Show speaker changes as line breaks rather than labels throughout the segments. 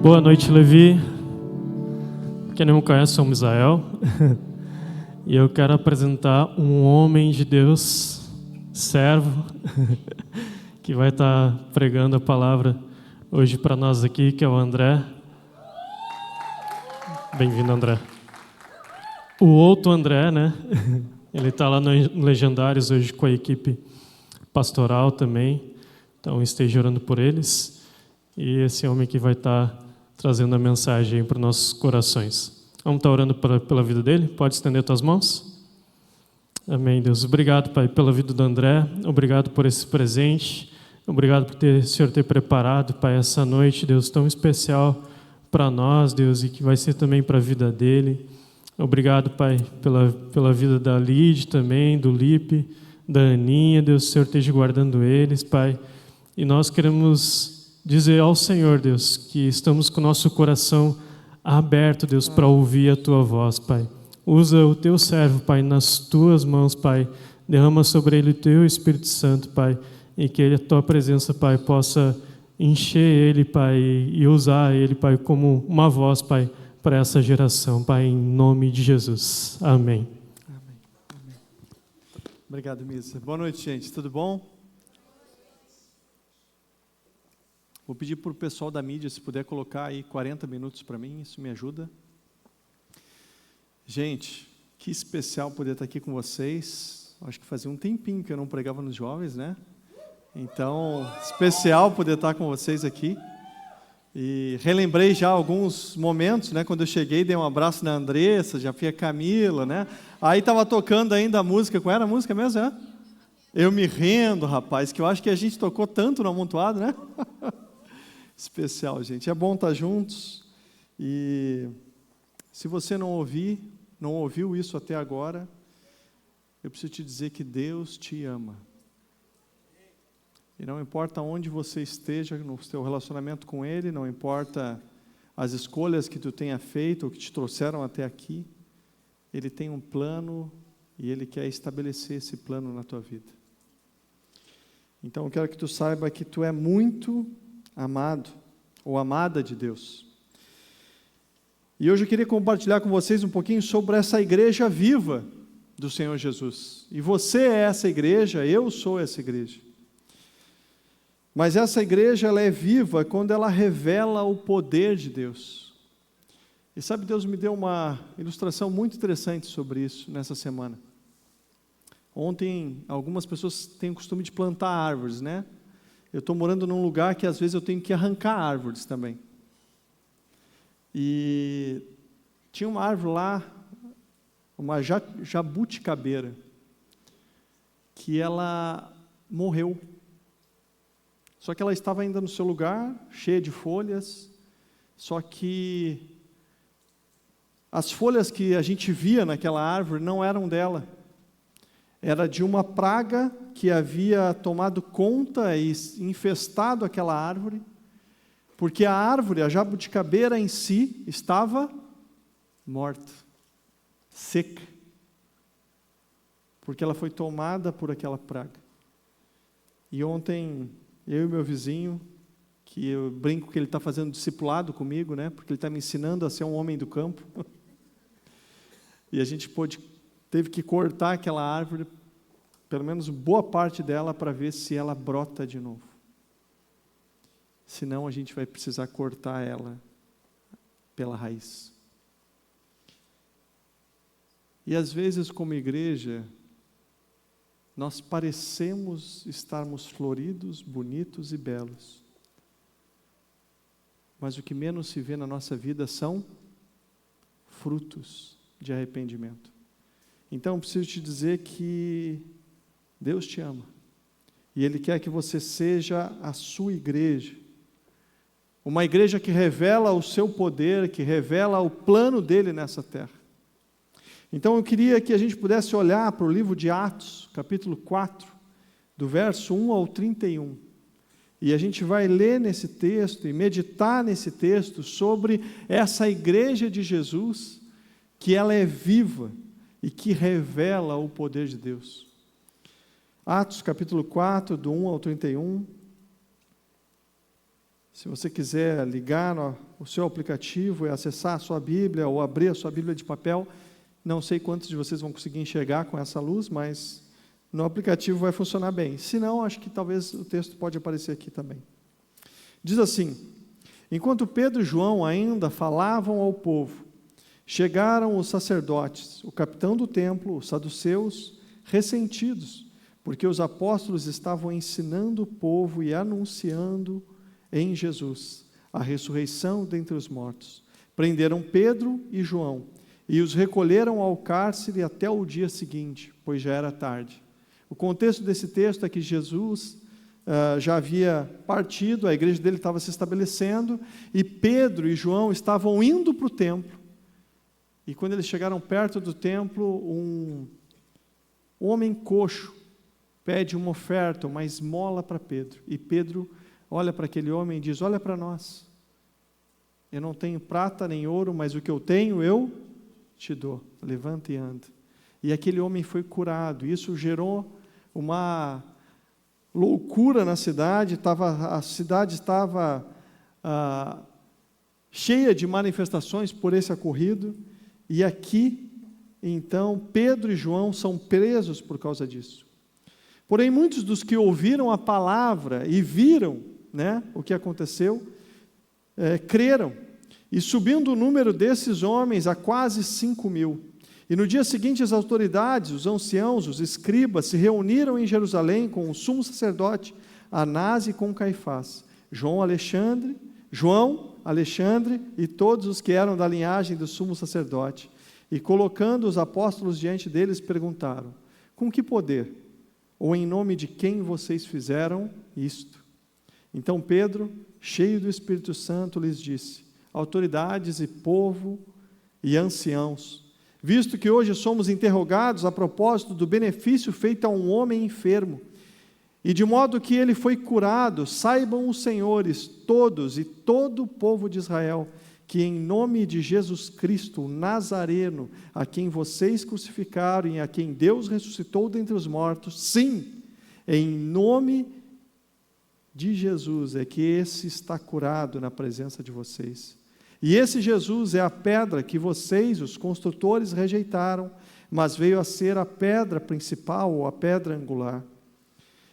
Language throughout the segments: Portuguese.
Boa noite, Levi. Quem não me conhece, sou Misael. E eu quero apresentar um homem de Deus, servo, que vai estar pregando a palavra hoje para nós aqui, que é o André. Bem-vindo, André. O outro André, né? Ele está lá no Legendários hoje com a equipe pastoral também. Então, esteja orando por eles. E esse homem que vai estar trazendo a mensagem para os nossos corações. Vamos estar orando pela vida dele? Pode estender tuas mãos? Amém, Deus. Obrigado, Pai, pela vida do André. Obrigado por esse presente. Obrigado por o Senhor ter preparado, Pai, essa noite, Deus, tão especial para nós, Deus, e que vai ser também para a vida dele. Obrigado, Pai, pela vida da Lid também, do Lipe, da Aninha. Deus, o Senhor esteja guardando eles, Pai. E nós queremos dizer ao Senhor, Deus, que estamos com o nosso coração aberto, Deus, para ouvir a Tua voz, Pai. Usa o Teu servo, Pai, nas Tuas mãos, Pai. Derrama sobre ele o Teu Espírito Santo, Pai, e que a Tua presença, Pai, possa encher ele, Pai, e usar ele, Pai, como uma voz, Pai, para essa geração, Pai, em nome de Jesus. Amém.
Amém. Obrigado, Misa. Boa noite, gente. Tudo bom? Vou pedir para o pessoal da mídia, se puder colocar aí 40 minutos para mim, isso me ajuda. Gente, que especial poder estar aqui com vocês. Acho que fazia um tempinho que eu não pregava nos jovens, né? Então, especial poder estar com vocês aqui. E relembrei já alguns momentos, né? Quando eu cheguei, dei um abraço na Andressa, já fui a Camila, né? Aí estava tocando ainda a música, qual era a música mesmo, né? Eu me rendo, rapaz, que eu acho que a gente tocou tanto no amontoado, né? Especial, gente. É bom estar juntos. E se você não ouviu isso até agora, eu preciso te dizer que Deus te ama. E não importa onde você esteja no seu relacionamento com Ele, não importa as escolhas que tu tenha feito ou que te trouxeram até aqui, Ele tem um plano e Ele quer estabelecer esse plano na tua vida. Então eu quero que tu saiba que tu é muito amado ou amada de Deus. E hoje eu queria compartilhar com vocês um pouquinho sobre essa igreja viva do Senhor Jesus. E você é essa igreja, eu sou essa igreja. Mas essa igreja, ela é viva quando ela revela o poder de Deus. E sabe, Deus me deu uma ilustração muito interessante sobre isso nessa semana. Ontem, algumas pessoas têm o costume de plantar árvores, né? Eu estou morando num lugar que às vezes eu tenho que arrancar árvores também. E tinha uma árvore lá, uma jabuticabeira, que ela morreu. Só que ela estava ainda no seu lugar, cheia de folhas, só que as folhas que a gente via naquela árvore não eram dela. Era de uma praga que havia tomado conta e infestado aquela árvore, porque a árvore, a jabuticabeira em si, estava morta, seca, porque ela foi tomada por aquela praga. E ontem, eu e meu vizinho, que eu brinco que ele está fazendo discipulado comigo, né? Porque ele está me ensinando a ser um homem do campo, e a gente teve que cortar aquela árvore, pelo menos boa parte dela, para ver se ela brota de novo. Senão a gente vai precisar cortar ela pela raiz. E às vezes, como igreja, nós parecemos estarmos floridos, bonitos e belos. Mas o que menos se vê na nossa vida são frutos de arrependimento. Então, eu preciso te dizer que Deus te ama. E Ele quer que você seja a sua igreja. Uma igreja que revela o seu poder, que revela o plano dEle nessa terra. Então, eu queria que a gente pudesse olhar para o livro de Atos, capítulo 4, do verso 1 ao 31. E a gente vai ler nesse texto e meditar nesse texto sobre essa igreja de Jesus, que ela é viva e que revela o poder de Deus. Atos capítulo 4, do 1 ao 31. Se você quiser ligar o seu aplicativo e acessar a sua Bíblia ou abrir a sua Bíblia de papel. Não sei quantos de vocês vão conseguir enxergar com essa luz, mas no aplicativo vai funcionar bem. Se não, acho que talvez o texto pode aparecer aqui também. Diz assim: enquanto Pedro e João ainda falavam ao povo, chegaram os sacerdotes, o capitão do templo, os saduceus, ressentidos, porque os apóstolos estavam ensinando o povo e anunciando em Jesus a ressurreição dentre os mortos. Prenderam Pedro e João e os recolheram ao cárcere até o dia seguinte, pois já era tarde. O contexto desse texto é que Jesus já havia partido, a igreja dele estava se estabelecendo, e Pedro e João estavam indo para o templo. E quando eles chegaram perto do templo, um homem coxo pede uma oferta, uma esmola para Pedro. E Pedro olha para aquele homem e diz: olha para nós, eu não tenho prata nem ouro, mas o que eu tenho eu te dou, levanta e anda. E aquele homem foi curado. Isso gerou uma loucura na cidade. A cidade estava cheia de manifestações por esse ocorrido. E aqui, então, Pedro e João são presos por causa disso. Porém, muitos dos que ouviram a palavra e viram, o que aconteceu, creram. E subindo o número desses homens a quase 5.000. E no dia seguinte as autoridades, os anciãos, os escribas, se reuniram em Jerusalém com o sumo sacerdote Anás e com Caifás, João, Alexandre e todos os que eram da linhagem do sumo sacerdote. E colocando os apóstolos diante deles, perguntaram: com que poder, ou em nome de quem vocês fizeram isto? Então Pedro, cheio do Espírito Santo, lhes disse: autoridades e povo e anciãos, visto que hoje somos interrogados a propósito do benefício feito a um homem enfermo, e de modo que ele foi curado, saibam os senhores todos e todo o povo de Israel, que em nome de Jesus Cristo, o Nazareno, a quem vocês crucificaram e a quem Deus ressuscitou dentre os mortos, sim, em nome de Jesus é que esse está curado na presença de vocês. E esse Jesus é a pedra que vocês, os construtores, rejeitaram, mas veio a ser a pedra principal, ou a pedra angular.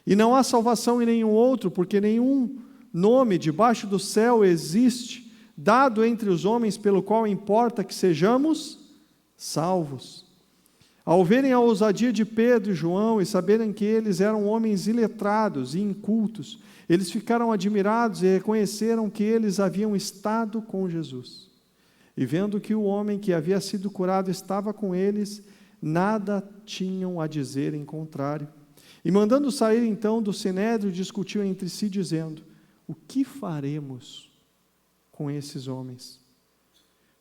E não há salvação em nenhum outro, porque nenhum nome debaixo do céu existe, dado entre os homens, pelo qual importa que sejamos salvos. Ao verem a ousadia de Pedro e João e saberem que eles eram homens iletrados e incultos, eles ficaram admirados e reconheceram que eles haviam estado com Jesus. E vendo que o homem que havia sido curado estava com eles, nada tinham a dizer em contrário. E mandando sair então do sinédrio, discutiam entre si, dizendo: o que faremos com esses homens?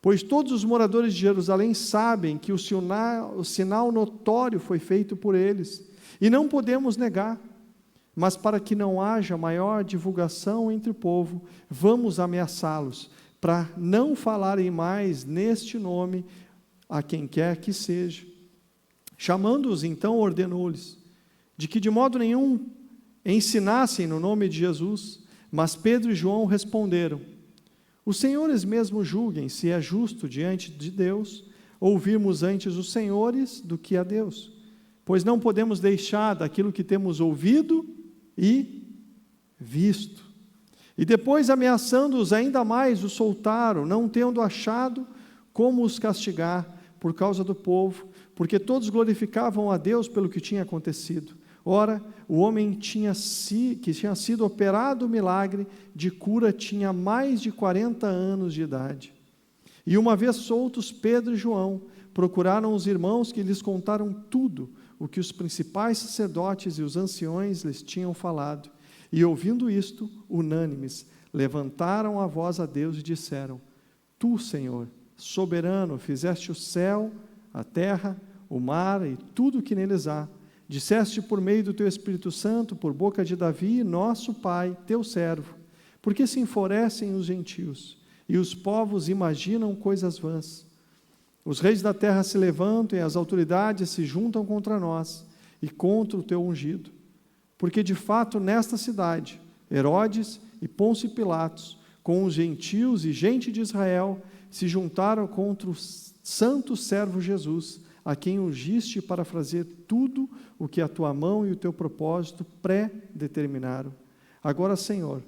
Pois todos os moradores de Jerusalém sabem que o sinal notório foi feito por eles, e não podemos negar. Mas para que não haja maior divulgação entre o povo, vamos ameaçá-los, para não falarem mais neste nome a quem quer que seja. Chamando-os, então, ordenou-lhes, de que de modo nenhum ensinassem no nome de Jesus. Mas Pedro e João responderam: os senhores mesmos julguem se é justo diante de Deus ouvirmos antes os senhores do que a Deus, pois não podemos deixar daquilo que temos ouvido e visto. E depois, ameaçando-os ainda mais, os soltaram, não tendo achado como os castigar por causa do povo, porque todos glorificavam a Deus pelo que tinha acontecido. Ora, o homem que tinha sido operado o milagre de cura tinha mais de 40 anos de idade. E uma vez soltos, Pedro e João procuraram os irmãos, que lhes contaram tudo o que os principais sacerdotes e os anciões lhes tinham falado. E ouvindo isto, unânimes, levantaram a voz a Deus e disseram: tu, Senhor, soberano, fizeste o céu, a terra, o mar e tudo o que neles há. Disseste por meio do teu Espírito Santo, por boca de Davi, nosso pai, teu servo, porque se enfurecem os gentios, e os povos imaginam coisas vãs. Os reis da terra se levantam e as autoridades se juntam contra nós e contra o teu ungido. Porque de fato nesta cidade, Herodes e Pôncio Pilatos com os gentios e gente de Israel, se juntaram contra o santo servo Jesus, a quem ungiste para fazer tudo o que a tua mão e o teu propósito pré-determinaram. Agora, Senhor,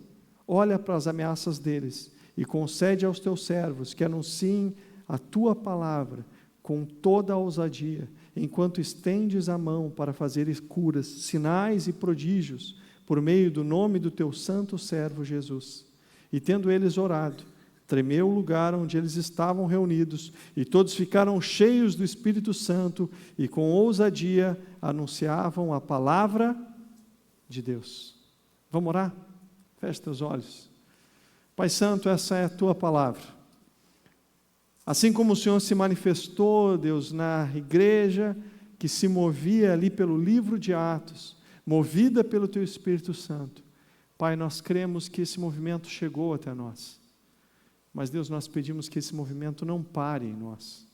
olha para as ameaças deles e concede aos teus servos que anunciem a tua palavra com toda a ousadia, enquanto estendes a mão para fazer curas, sinais e prodígios, por meio do nome do teu santo servo Jesus. E tendo eles orado, tremeu o lugar onde eles estavam reunidos, e todos ficaram cheios do Espírito Santo, e com ousadia anunciavam a palavra de Deus. Vamos orar? Feche teus olhos. Pai Santo, essa é a tua palavra. Assim como o Senhor se manifestou, Deus, na igreja que se movia ali pelo livro de Atos, movida pelo teu Espírito Santo, Pai, nós cremos que esse movimento chegou até nós. Mas, Deus, nós pedimos que esse movimento não pare em nós.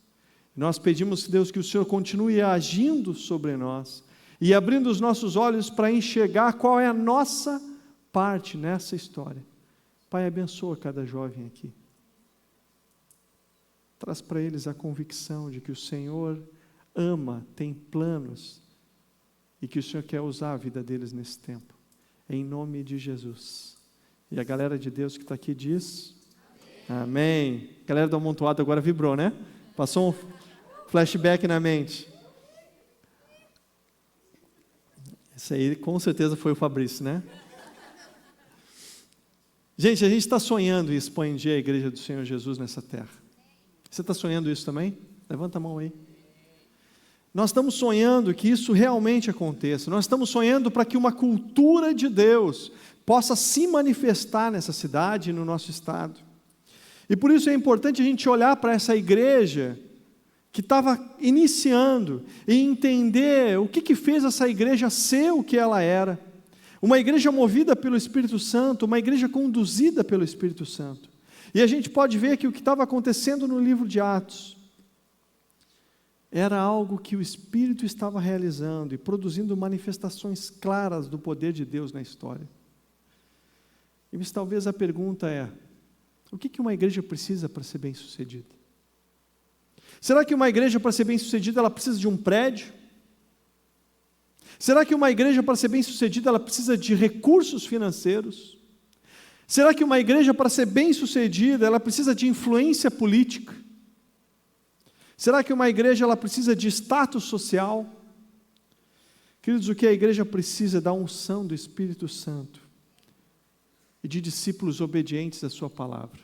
Nós pedimos, Deus, que o Senhor continue agindo sobre nós e abrindo os nossos olhos para enxergar qual é a nossa parte nessa história. Pai, abençoa cada jovem aqui. Traz para eles a convicção de que o Senhor ama, tem planos e que o Senhor quer usar a vida deles nesse tempo. Em nome de Jesus. E a galera de Deus que está aqui diz... Amém. A galera do amontoado agora vibrou, né? Passou um flashback na mente. Esse aí com certeza foi o Fabrício, né? Gente, a gente está sonhando em expandir a igreja do Senhor Jesus nessa terra. Você está sonhando isso também? Levanta a mão aí. Nós estamos sonhando que isso realmente aconteça. Nós estamos sonhando para que uma cultura de Deus possa se manifestar nessa cidade e no nosso estado. E por isso é importante a gente olhar para essa igreja que estava iniciando e entender o que fez essa igreja ser o que ela era. Uma igreja movida pelo Espírito Santo, uma igreja conduzida pelo Espírito Santo. E a gente pode ver que o que estava acontecendo no livro de Atos era algo que o Espírito estava realizando e produzindo manifestações claras do poder de Deus na história. E talvez a pergunta é: o que uma igreja precisa para ser bem-sucedida? Será que uma igreja, para ser bem-sucedida, ela precisa de um prédio? Será que uma igreja, para ser bem-sucedida, ela precisa de recursos financeiros? Será que uma igreja, para ser bem-sucedida, ela precisa de influência política? Será que uma igreja, ela precisa de status social? Queridos, o que a igreja precisa é da unção do Espírito Santo e de discípulos obedientes à sua palavra.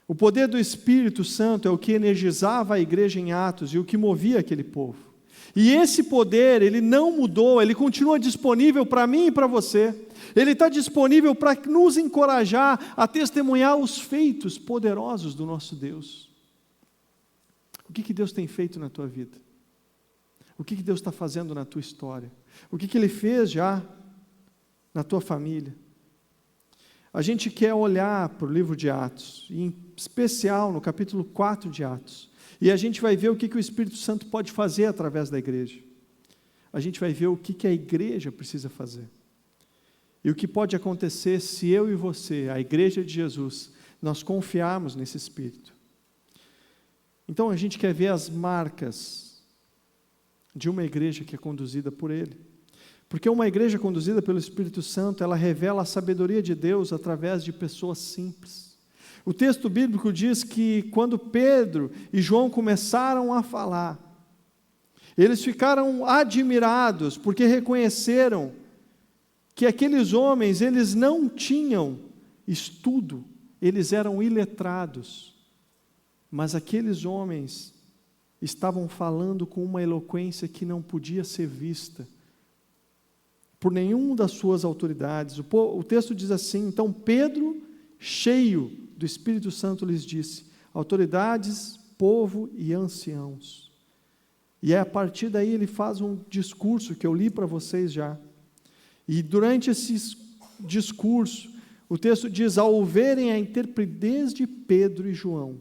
O poder do Espírito Santo é o que energizava a igreja em Atos e o que movia aquele povo. E esse poder, ele não mudou, ele continua disponível para mim e para você. Ele está disponível para nos encorajar a testemunhar os feitos poderosos do nosso Deus. O que Deus tem feito na tua vida? O que Deus está fazendo na tua história? O que Ele fez já na tua família? A gente quer olhar para o livro de Atos, em especial no capítulo 4 de Atos, e a gente vai ver o que o Espírito Santo pode fazer através da igreja. A gente vai ver o que a igreja precisa fazer. E o que pode acontecer se eu e você, a igreja de Jesus, nós confiarmos nesse Espírito. Então a gente quer ver as marcas de uma igreja que é conduzida por Ele. Porque uma igreja conduzida pelo Espírito Santo, ela revela a sabedoria de Deus através de pessoas simples. O texto bíblico diz que quando Pedro e João começaram a falar, eles ficaram admirados, porque reconheceram que aqueles homens, eles não tinham estudo, eles eram iletrados, mas aqueles homens estavam falando com uma eloquência que não podia ser vista por nenhuma das suas autoridades. O texto diz assim: então Pedro, cheio do Espírito Santo, lhes disse: autoridades, povo e anciãos. E a partir daí ele faz um discurso que eu li para vocês já. E durante esse discurso, o texto diz: ao ouvirem a intrepidez de Pedro e João,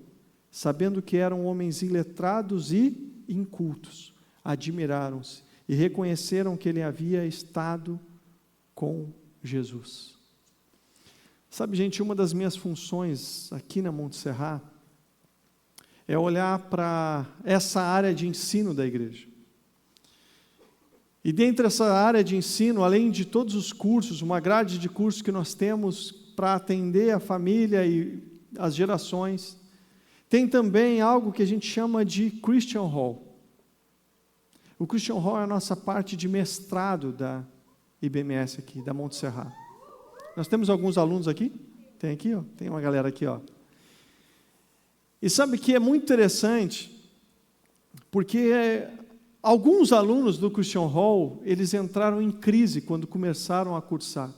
sabendo que eram homens iletrados e incultos, admiraram-se e reconheceram que ele havia estado com Jesus. Sabe, gente, uma das minhas funções aqui na Montserrat é olhar para essa área de ensino da igreja. E dentro dessa área de ensino, além de todos os cursos, uma grade de cursos que nós temos para atender a família e as gerações, tem também algo que a gente chama de Christian Hall. O Christian Hall é a nossa parte de mestrado da IBMS aqui, da Montserrat. Nós temos alguns alunos aqui? Tem aqui, ó. Tem uma galera aqui, ó. E sabe que é muito interessante, porque alguns alunos do Christian Hall, eles entraram em crise quando começaram a cursar.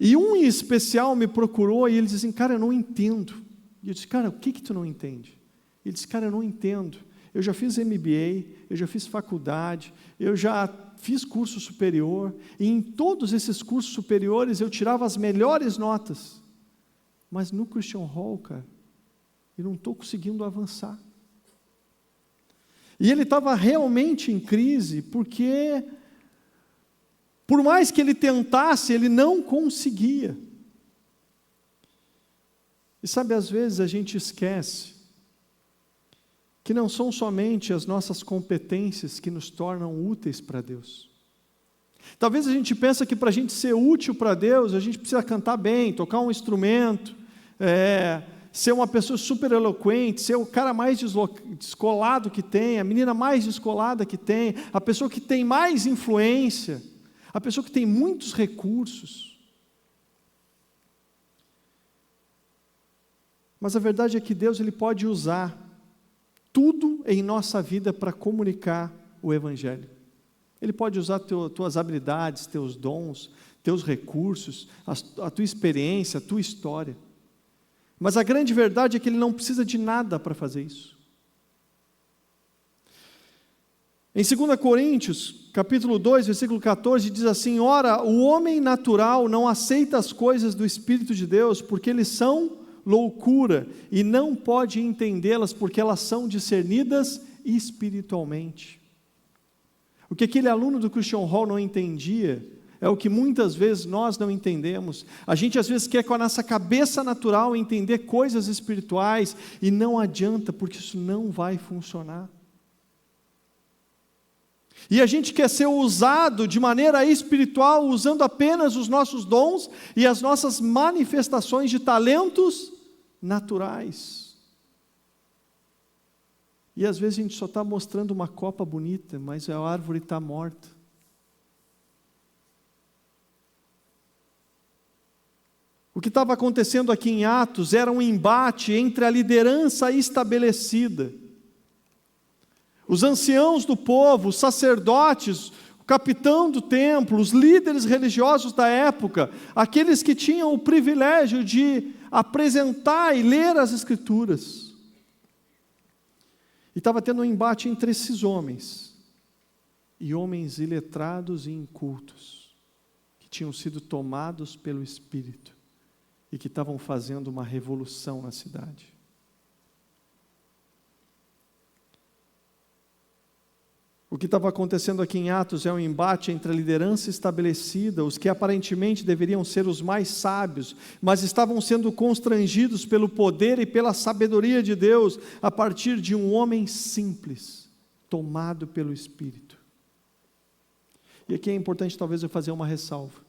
E um em especial me procurou e ele disse assim, cara, eu não entendo. E eu disse, cara, o que tu não entende? Ele disse, cara, eu não entendo. Eu já fiz MBA, eu já fiz faculdade, eu já fiz curso superior, e em todos esses cursos superiores eu tirava as melhores notas. Mas no Christian Hall, cara, eu não estou conseguindo avançar. E ele estava realmente em crise, porque, por mais que ele tentasse, ele não conseguia. E sabe, às vezes a gente esquece que não são somente as nossas competências que nos tornam úteis para Deus. Talvez a gente pense que para a gente ser útil para Deus, a gente precisa cantar bem, tocar um instrumento, ser uma pessoa super eloquente, ser o cara mais descolado que tem, a menina mais descolada que tem, a pessoa que tem mais influência, a pessoa que tem muitos recursos. Mas a verdade é que Deus ele pode usar tudo em nossa vida para comunicar o Evangelho. Ele pode usar tuas habilidades, teus dons, teus recursos, a tua experiência, a tua história. Mas a grande verdade é que ele não precisa de nada para fazer isso. Em 2 Coríntios, capítulo 2, versículo 14, diz assim, ora, o homem natural não aceita as coisas do Espírito de Deus, porque eles são loucura, e não pode entendê-las, porque elas são discernidas espiritualmente. O que aquele aluno do Christian Hall não entendia, é o que muitas vezes nós não entendemos. A gente às vezes quer com a nossa cabeça natural entender coisas espirituais, e não adianta, porque isso não vai funcionar. E a gente quer ser usado de maneira espiritual, usando apenas os nossos dons, e as nossas manifestações de talentos naturais. E às vezes a gente só está mostrando uma copa bonita, mas a árvore está morta. O que estava acontecendo aqui em Atos era um embate entre a liderança estabelecida, os anciãos do povo, os sacerdotes, o capitão do templo, os líderes religiosos da época, aqueles que tinham o privilégio de apresentar e ler as Escrituras. E estava tendo um embate entre esses homens, e homens iletrados e incultos, que tinham sido tomados pelo Espírito, e que estavam fazendo uma revolução na cidade. O que estava acontecendo aqui em Atos é um embate entre a liderança estabelecida, os que aparentemente deveriam ser os mais sábios, mas estavam sendo constrangidos pelo poder e pela sabedoria de Deus, a partir de um homem simples, tomado pelo Espírito. E aqui é importante talvez eu fazer uma ressalva.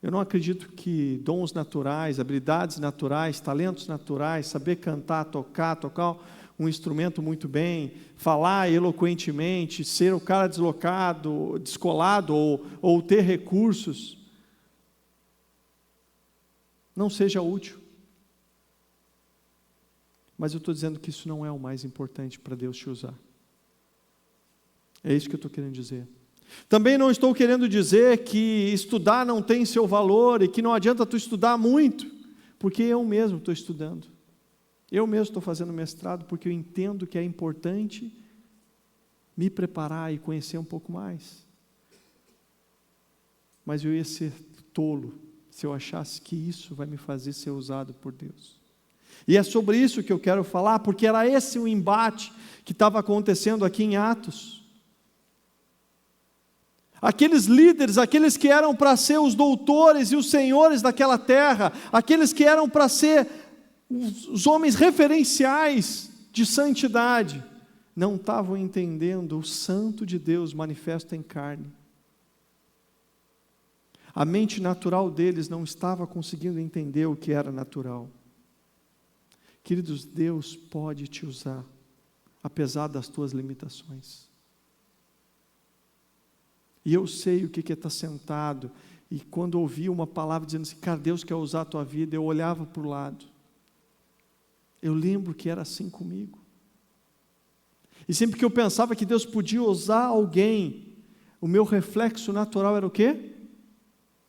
Eu não acredito que dons naturais, habilidades naturais, talentos naturais, saber cantar, tocar um instrumento muito bem, falar eloquentemente, ser o cara descolado ou ter recursos, não seja útil. Mas eu estou dizendo que isso não é o mais importante para Deus te usar. É isso que eu estou querendo dizer. Também não estou querendo dizer que estudar não tem seu valor e que não adianta tu estudar muito, porque eu mesmo estou estudando. Eu mesmo estou fazendo mestrado porque eu entendo que é importante me preparar e conhecer um pouco mais. Mas eu ia ser tolo se eu achasse que isso vai me fazer ser usado por Deus. E é sobre isso que eu quero falar, porque era esse o embate que estava acontecendo aqui em Atos. Aqueles líderes, aqueles que eram para ser os doutores e os senhores daquela terra, aqueles que eram para ser os homens referenciais de santidade, não estavam entendendo o santo de Deus manifesto em carne. A mente natural deles não estava conseguindo entender o que era natural. Queridos, Deus pode te usar, apesar das tuas limitações. E eu sei o que é estar sentado, e quando ouvi uma palavra dizendo assim, cara, Deus quer usar a tua vida, eu olhava para o lado. Eu lembro que era assim comigo. E sempre que eu pensava que Deus podia usar alguém, o meu reflexo natural era o quê?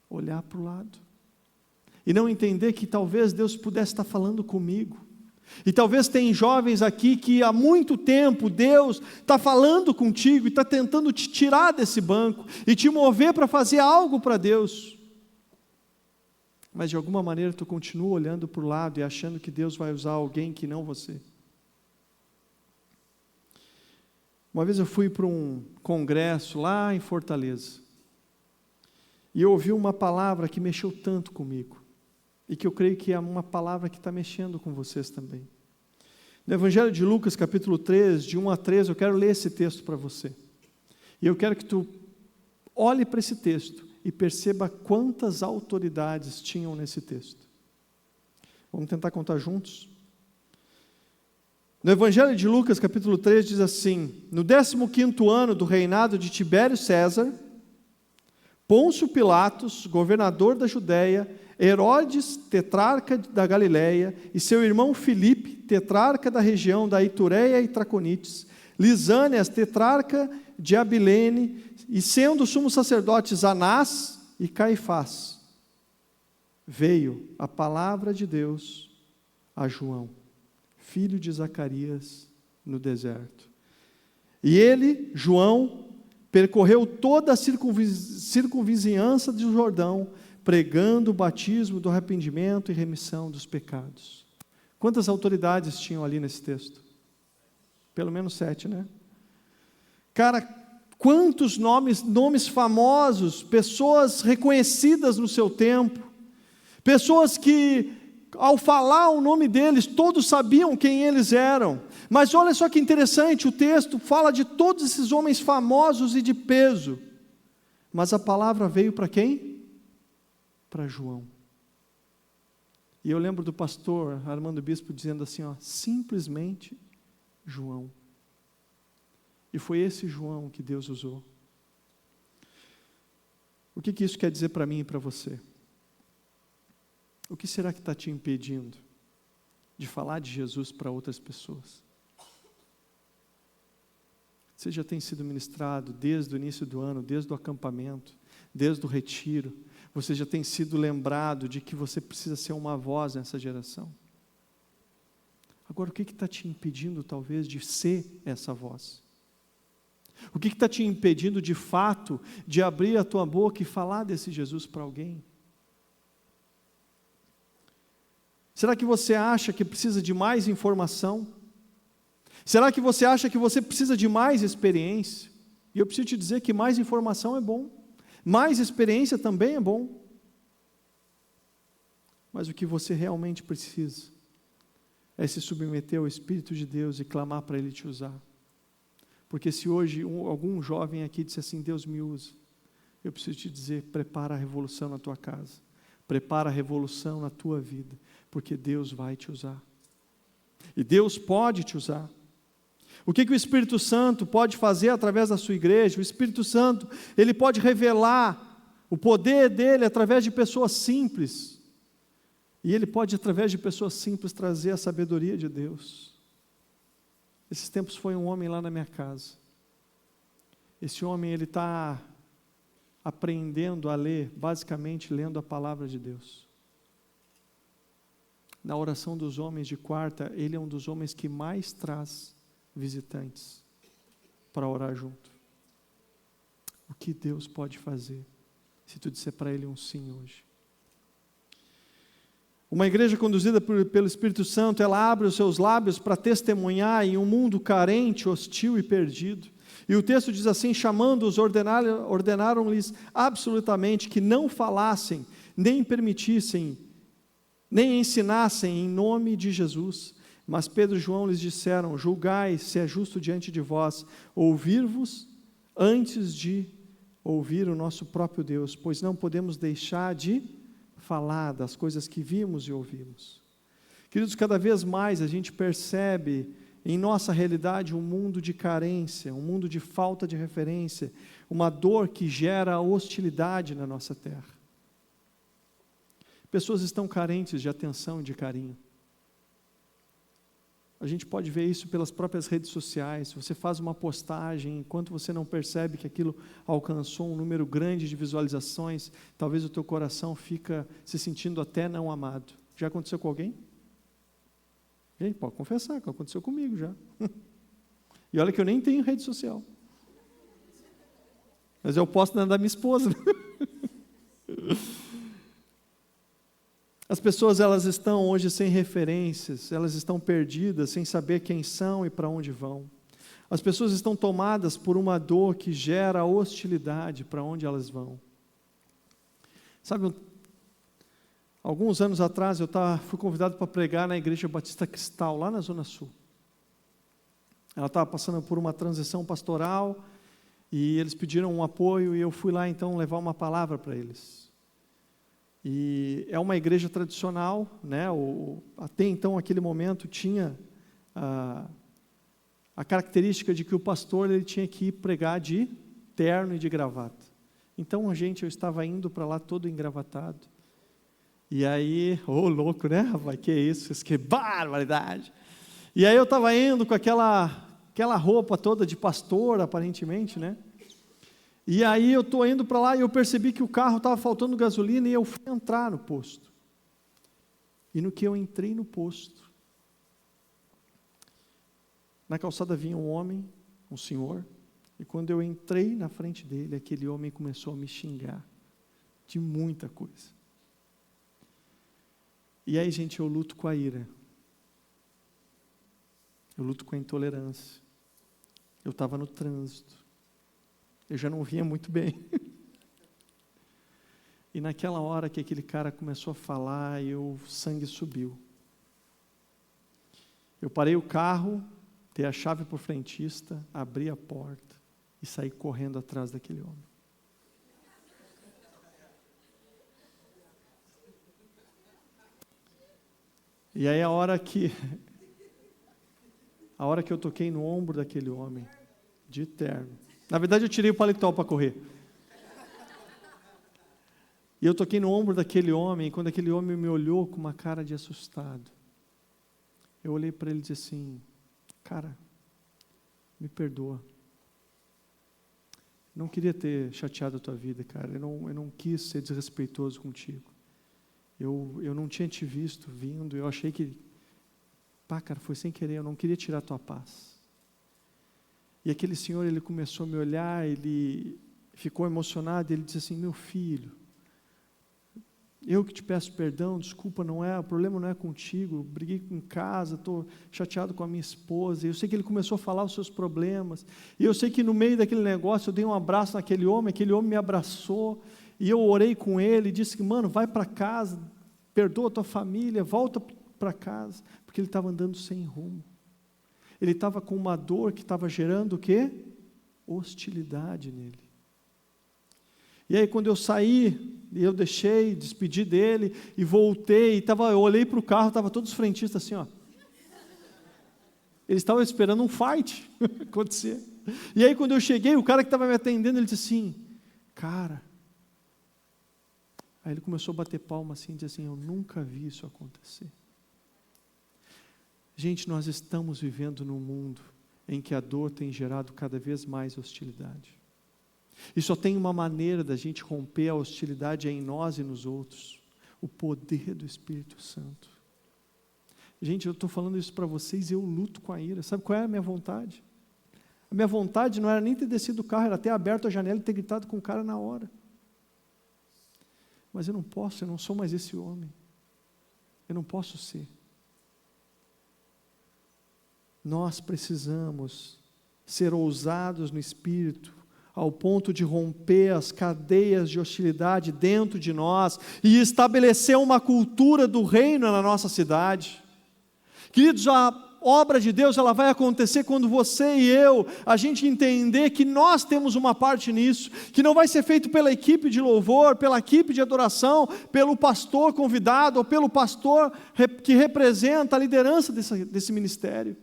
Olhar para o lado. E não entender que talvez Deus pudesse estar falando comigo. E talvez tem jovens aqui que há muito tempo Deus está falando contigo e está tentando te tirar desse banco e te mover para fazer algo para Deus. Mas de alguma maneira tu continua olhando para o lado e achando que Deus vai usar alguém que não você. Uma vez eu fui para um congresso lá em Fortaleza e eu ouvi uma palavra que mexeu tanto comigo e que eu creio que é uma palavra que está mexendo com vocês também. No Evangelho de Lucas, capítulo 3, de 1 a 13, eu quero ler esse texto para você. E eu quero que tu olhe para esse texto e perceba quantas autoridades tinham nesse texto. Vamos tentar contar juntos? No Evangelho de Lucas, capítulo 3, diz assim: no 15º ano do reinado de Tibério César, Pôncio Pilatos, governador da Judéia, Herodes, tetrarca da Galileia, e seu irmão Filipe, tetrarca da região da Itureia e Traconites, Lisânias, tetrarca de Abilene, e sendo sumos sacerdotes Anás e Caifás, veio a palavra de Deus a João, filho de Zacarias, no deserto. E ele, João, percorreu toda a circunvizinhança do Jordão, pregando o batismo do arrependimento e remissão dos pecados. Quantas autoridades tinham ali nesse texto? Pelo menos 7, né? Cara, quantos nomes famosos, pessoas reconhecidas no seu tempo, pessoas que, ao falar o nome deles, todos sabiam quem eles eram. Mas olha só que interessante, o texto fala de todos esses homens famosos e de peso. Mas a palavra veio para quem? Para João. E eu lembro do pastor Armando Bispo dizendo assim, ó, simplesmente João. E foi esse João que Deus usou. O que isso quer dizer para mim e para você? O que será que está te impedindo de falar de Jesus para outras pessoas? Você já tem sido ministrado desde o início do ano, desde o acampamento, desde o retiro. Você já tem sido lembrado de que você precisa ser uma voz nessa geração. Agora, o que está te impedindo, talvez, de ser essa voz? O que está te impedindo, de fato, de abrir a tua boca e falar desse Jesus para alguém? Será que você acha que precisa de mais informação? Será que você acha que você precisa de mais experiência? E eu preciso te dizer que mais informação é bom, mais experiência também é bom. Mas o que você realmente precisa é se submeter ao Espírito de Deus e clamar para Ele te usar. Porque se hoje algum jovem aqui disse assim, Deus me usa, eu preciso te dizer, prepara a revolução na tua casa, prepara a revolução na tua vida, porque Deus vai te usar. E Deus pode te usar. O que o Espírito Santo pode fazer através da sua igreja? O Espírito Santo, ele pode revelar o poder dele através de pessoas simples. E ele pode, através de pessoas simples, trazer a sabedoria de Deus. Esses tempos foi um homem lá na minha casa. Esse homem, ele está aprendendo a ler, basicamente lendo a palavra de Deus. Na oração dos homens de quarta, ele é um dos homens que mais traz visitantes para orar junto. O que Deus pode fazer se tu disser para Ele um sim hoje? Uma igreja conduzida pelo Espírito Santo, ela abre os seus lábios para testemunhar em um mundo carente, hostil e perdido. E o texto diz assim: chamando-os, ordenaram-lhes absolutamente que não falassem, nem permitissem, nem ensinassem em nome de Jesus. Mas Pedro e João lhes disseram: julgai se é justo diante de vós ouvir-vos antes de ouvir o nosso próprio Deus, pois não podemos deixar de falar das coisas que vimos e ouvimos. Queridos, cada vez mais a gente percebe em nossa realidade um mundo de carência, um mundo de falta de referência, uma dor que gera hostilidade na nossa terra. Pessoas estão carentes de atenção e de carinho. A gente pode ver isso pelas próprias redes sociais. Você faz uma postagem, enquanto você não percebe que aquilo alcançou um número grande de visualizações, talvez o teu coração fica se sentindo até não amado. Já aconteceu com alguém? Gente, pode confessar que aconteceu comigo já. E olha que eu nem tenho rede social. Mas eu posto na da minha esposa. As pessoas, elas estão hoje sem referências, elas estão perdidas, sem saber quem são e para onde vão. As pessoas estão tomadas por uma dor que gera hostilidade para onde elas vão. Sabe, alguns anos atrás eu fui convidado para pregar na Igreja Batista Cristal, lá na Zona Sul. Ela estava passando por uma transição pastoral e eles pediram um apoio e eu fui lá então levar uma palavra para eles. E é uma igreja tradicional, né? Até então, aquele momento, tinha a característica de que o pastor ele tinha que ir pregar de terno e de gravata. Então, eu estava indo para lá todo engravatado. E aí, louco, né, rapaz? Que isso? Que barbaridade! E aí eu estava indo com aquela roupa toda de pastor, aparentemente, né? E aí eu estou indo para lá e eu percebi que o carro estava faltando gasolina e eu fui entrar no posto. E no que eu entrei no posto, na calçada vinha um homem, um senhor, e quando eu entrei na frente dele, aquele homem começou a me xingar de muita coisa. E aí, gente, eu luto com a ira. Eu luto com a intolerância. Eu estava no trânsito. Eu já não vinha muito bem. E naquela hora que aquele cara começou a falar, o sangue subiu. Eu parei o carro, dei a chave para o frentista, abri a porta e saí correndo atrás daquele homem. E aí a hora que eu toquei no ombro daquele homem, de terno. Na verdade, eu tirei o paletó para correr. E eu toquei no ombro daquele homem, e quando aquele homem me olhou com uma cara de assustado, eu olhei para ele e disse assim: cara, me perdoa. Não queria ter chateado a tua vida, cara. Eu não quis ser desrespeitoso contigo. Eu não tinha te visto vindo, eu achei que, cara, foi sem querer, eu não queria tirar a tua paz. E aquele senhor, ele começou a me olhar, ele ficou emocionado, ele disse assim: meu filho, eu que te peço perdão, desculpa, o problema não é contigo, eu briguei em casa, estou chateado com a minha esposa. Eu sei que ele começou a falar os seus problemas, e eu sei que no meio daquele negócio eu dei um abraço naquele homem, aquele homem me abraçou, e eu orei com ele, disse que, mano, vai para casa, perdoa a tua família, volta para casa, porque ele estava andando sem rumo. Ele estava com uma dor que estava gerando o quê? Hostilidade nele. E aí quando eu saí, eu despedi dele e voltei, eu olhei para o carro, estava todos os frentistas assim, ó. Eles estavam esperando um fight acontecer. E aí quando eu cheguei, o cara que estava me atendendo, ele disse assim: cara... Aí ele começou a bater palma assim, e disse assim: eu nunca vi isso acontecer. Gente, nós estamos vivendo num mundo em que a dor tem gerado cada vez mais hostilidade. E só tem uma maneira da gente romper a hostilidade em nós e nos outros: o poder do Espírito Santo. Gente, eu estou falando isso para vocês, eu luto com a ira. Sabe qual é a minha vontade? A minha vontade não era nem ter descido do carro, era ter aberto a janela e ter gritado com o cara na hora. Mas eu não sou mais esse homem. Eu não posso ser. Nós precisamos ser ousados no espírito, ao ponto de romper as cadeias de hostilidade dentro de nós e estabelecer uma cultura do reino na nossa cidade. Queridos, a obra de Deus ela vai acontecer quando você e eu, a gente entender que nós temos uma parte nisso, que não vai ser feito pela equipe de louvor, pela equipe de adoração, pelo pastor convidado ou pelo pastor que representa a liderança desse ministério.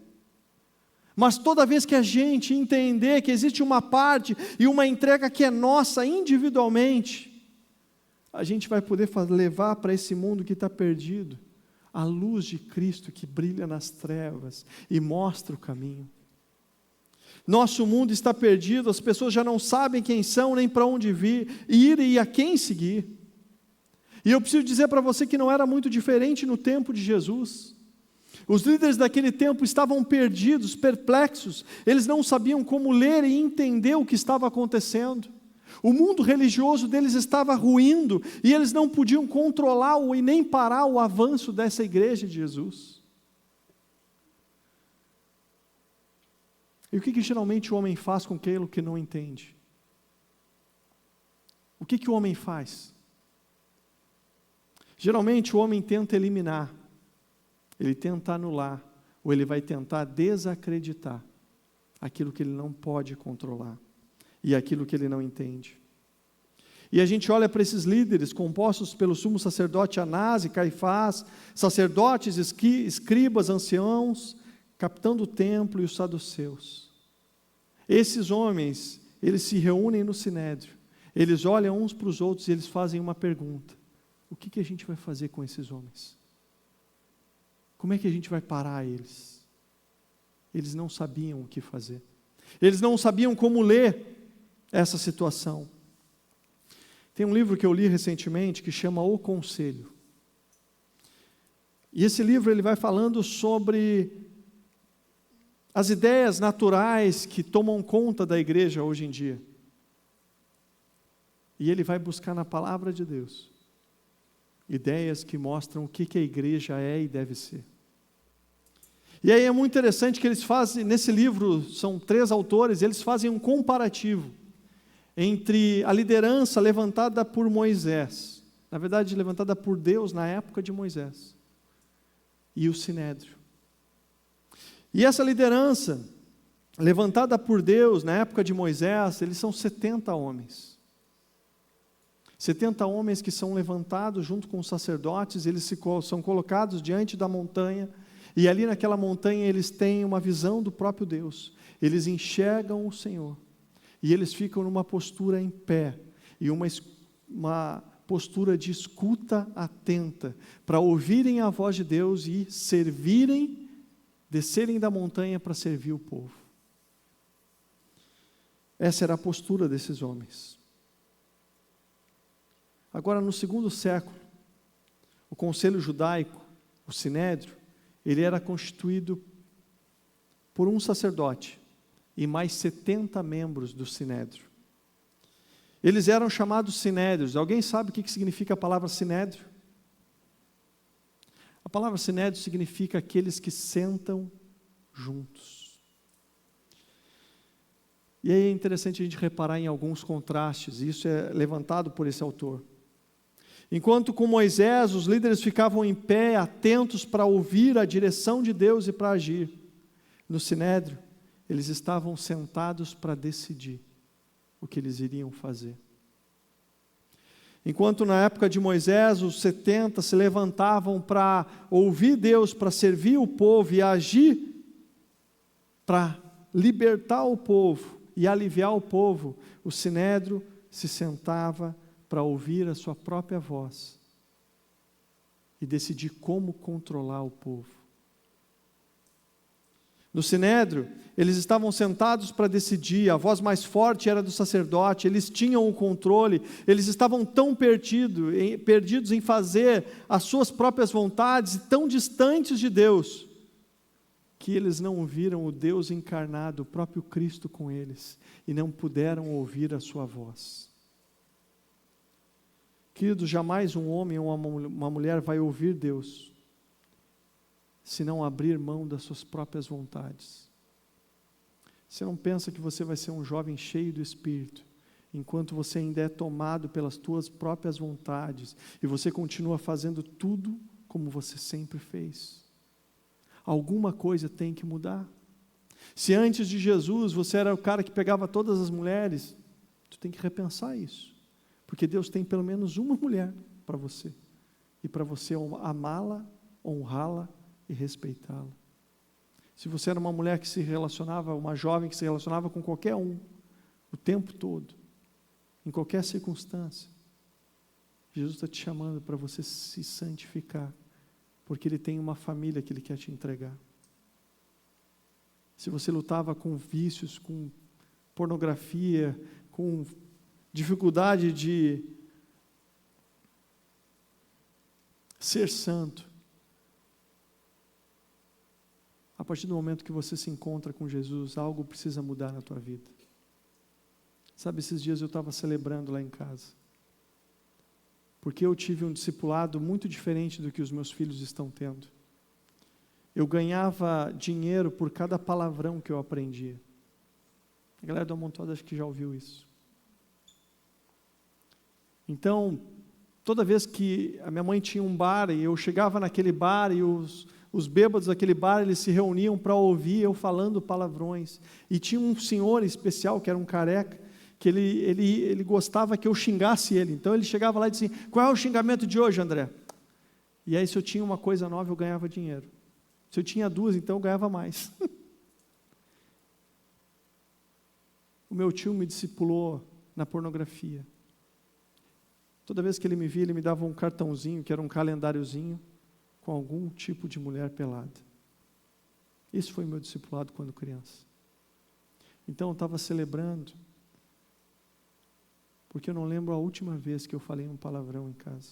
Mas toda vez que a gente entender que existe uma parte e uma entrega que é nossa individualmente, a gente vai poder levar para esse mundo que está perdido a luz de Cristo que brilha nas trevas e mostra o caminho. Nosso mundo está perdido, as pessoas já não sabem quem são, nem para onde ir e a quem seguir. E eu preciso dizer para você que não era muito diferente no tempo de Jesus. Os líderes daquele tempo estavam perdidos, perplexos, eles não sabiam como ler e entender o que estava acontecendo. O mundo religioso deles estava ruindo e eles não podiam controlar e nem parar o avanço dessa igreja de Jesus. E o que geralmente o homem faz com aquilo que não entende? O que o homem faz? Geralmente o homem tenta eliminar, ele tenta anular, ou ele vai tentar desacreditar aquilo que ele não pode controlar e aquilo que ele não entende. E a gente olha para esses líderes compostos pelo sumo sacerdote Anás e Caifás, sacerdotes, escribas, anciãos, capitão do templo e os saduceus. Esses homens, eles se reúnem no sinédrio, eles olham uns para os outros e eles fazem uma pergunta: o que a gente vai fazer com esses homens? Como é que a gente vai parar eles? Eles não sabiam o que fazer. Eles não sabiam como ler essa situação. Tem um livro que eu li recentemente que chama O Conselho. E esse livro ele vai falando sobre as ideias naturais que tomam conta da igreja hoje em dia. E ele vai buscar na palavra de Deus ideias que mostram o que a igreja é e deve ser. E aí é muito interessante que eles fazem, nesse livro, são 3 autores, eles fazem um comparativo entre a liderança levantada por Moisés, na verdade levantada por Deus na época de Moisés, e o sinédrio. E essa liderança levantada por Deus na época de Moisés, eles são 70 homens. 70 homens que são levantados junto com os sacerdotes, eles são colocados diante da montanha, e ali naquela montanha eles têm uma visão do próprio Deus, eles enxergam o Senhor, e eles ficam numa postura em pé, e uma postura de escuta atenta, para ouvirem a voz de Deus e servirem, descerem da montanha para servir o povo. Essa era a postura desses homens. Agora, no 2º século, o conselho judaico, o sinédrio, ele era constituído por um sacerdote e mais 70 membros do sinédrio. Eles eram chamados sinédrios. Alguém sabe o que significa a palavra sinédrio? A palavra sinédrio significa aqueles que sentam juntos. E aí é interessante a gente reparar em alguns contrastes, e isso é levantado por esse autor. Enquanto com Moisés os líderes ficavam em pé, atentos para ouvir a direção de Deus e para agir, no sinédrio, eles estavam sentados para decidir o que eles iriam fazer. Enquanto na época de Moisés os 70 se levantavam para ouvir Deus, para servir o povo e agir para libertar o povo e aliviar o povo, o sinédrio se sentava para ouvir a sua própria voz e decidir como controlar o povo. No sinédrio, eles estavam sentados para decidir, a voz mais forte era do sacerdote, eles tinham o controle, eles estavam tão perdidos em fazer as suas próprias vontades, e tão distantes de Deus, que eles não viram o Deus encarnado, o próprio Cristo com eles, e não puderam ouvir a sua voz. Queridos, jamais um homem ou uma mulher vai ouvir Deus se não abrir mão das suas próprias vontades, Você não pensa que você vai ser um jovem cheio do Espírito, enquanto você ainda é tomado pelas tuas próprias vontades, e você continua fazendo tudo como você sempre fez. Alguma coisa tem que mudar. Se antes de Jesus você era o cara que pegava todas as mulheres, tu tem que repensar isso, porque Deus tem pelo menos uma mulher para você, e para você amá-la, honrá-la e respeitá-la. Se você era uma mulher que se relacionava, uma jovem que se relacionava com qualquer um, o tempo todo, em qualquer circunstância, Jesus está te chamando para você se santificar, porque Ele tem uma família que Ele quer te entregar. Se você lutava com vícios, com pornografia, com dificuldade de ser santo, a partir do momento que você se encontra com Jesus, algo precisa mudar na tua vida. Sabe, esses dias eu estava celebrando lá em casa, porque eu tive um discipulado muito diferente do que os meus filhos estão tendo. Eu ganhava dinheiro por cada palavrão que eu aprendia. A galera do Amontoado acho que já ouviu isso. Então, toda vez que a minha mãe tinha um bar e eu chegava naquele bar e os bêbados daquele bar, eles se reuniam para ouvir eu falando palavrões. E tinha um senhor especial, que era um careca, que ele gostava que eu xingasse ele. Então ele chegava lá e dizia: qual é o xingamento de hoje, André? E aí, se eu tinha uma coisa nova, eu ganhava dinheiro. Se eu tinha duas, então eu ganhava mais. O meu tio me discipulou na pornografia. Toda vez que ele me via, ele me dava um cartãozinho, que era um calendáriozinho, com algum tipo de mulher pelada. Esse foi meu discipulado quando criança. Então eu estava celebrando, porque eu não lembro a última vez que eu falei um palavrão em casa.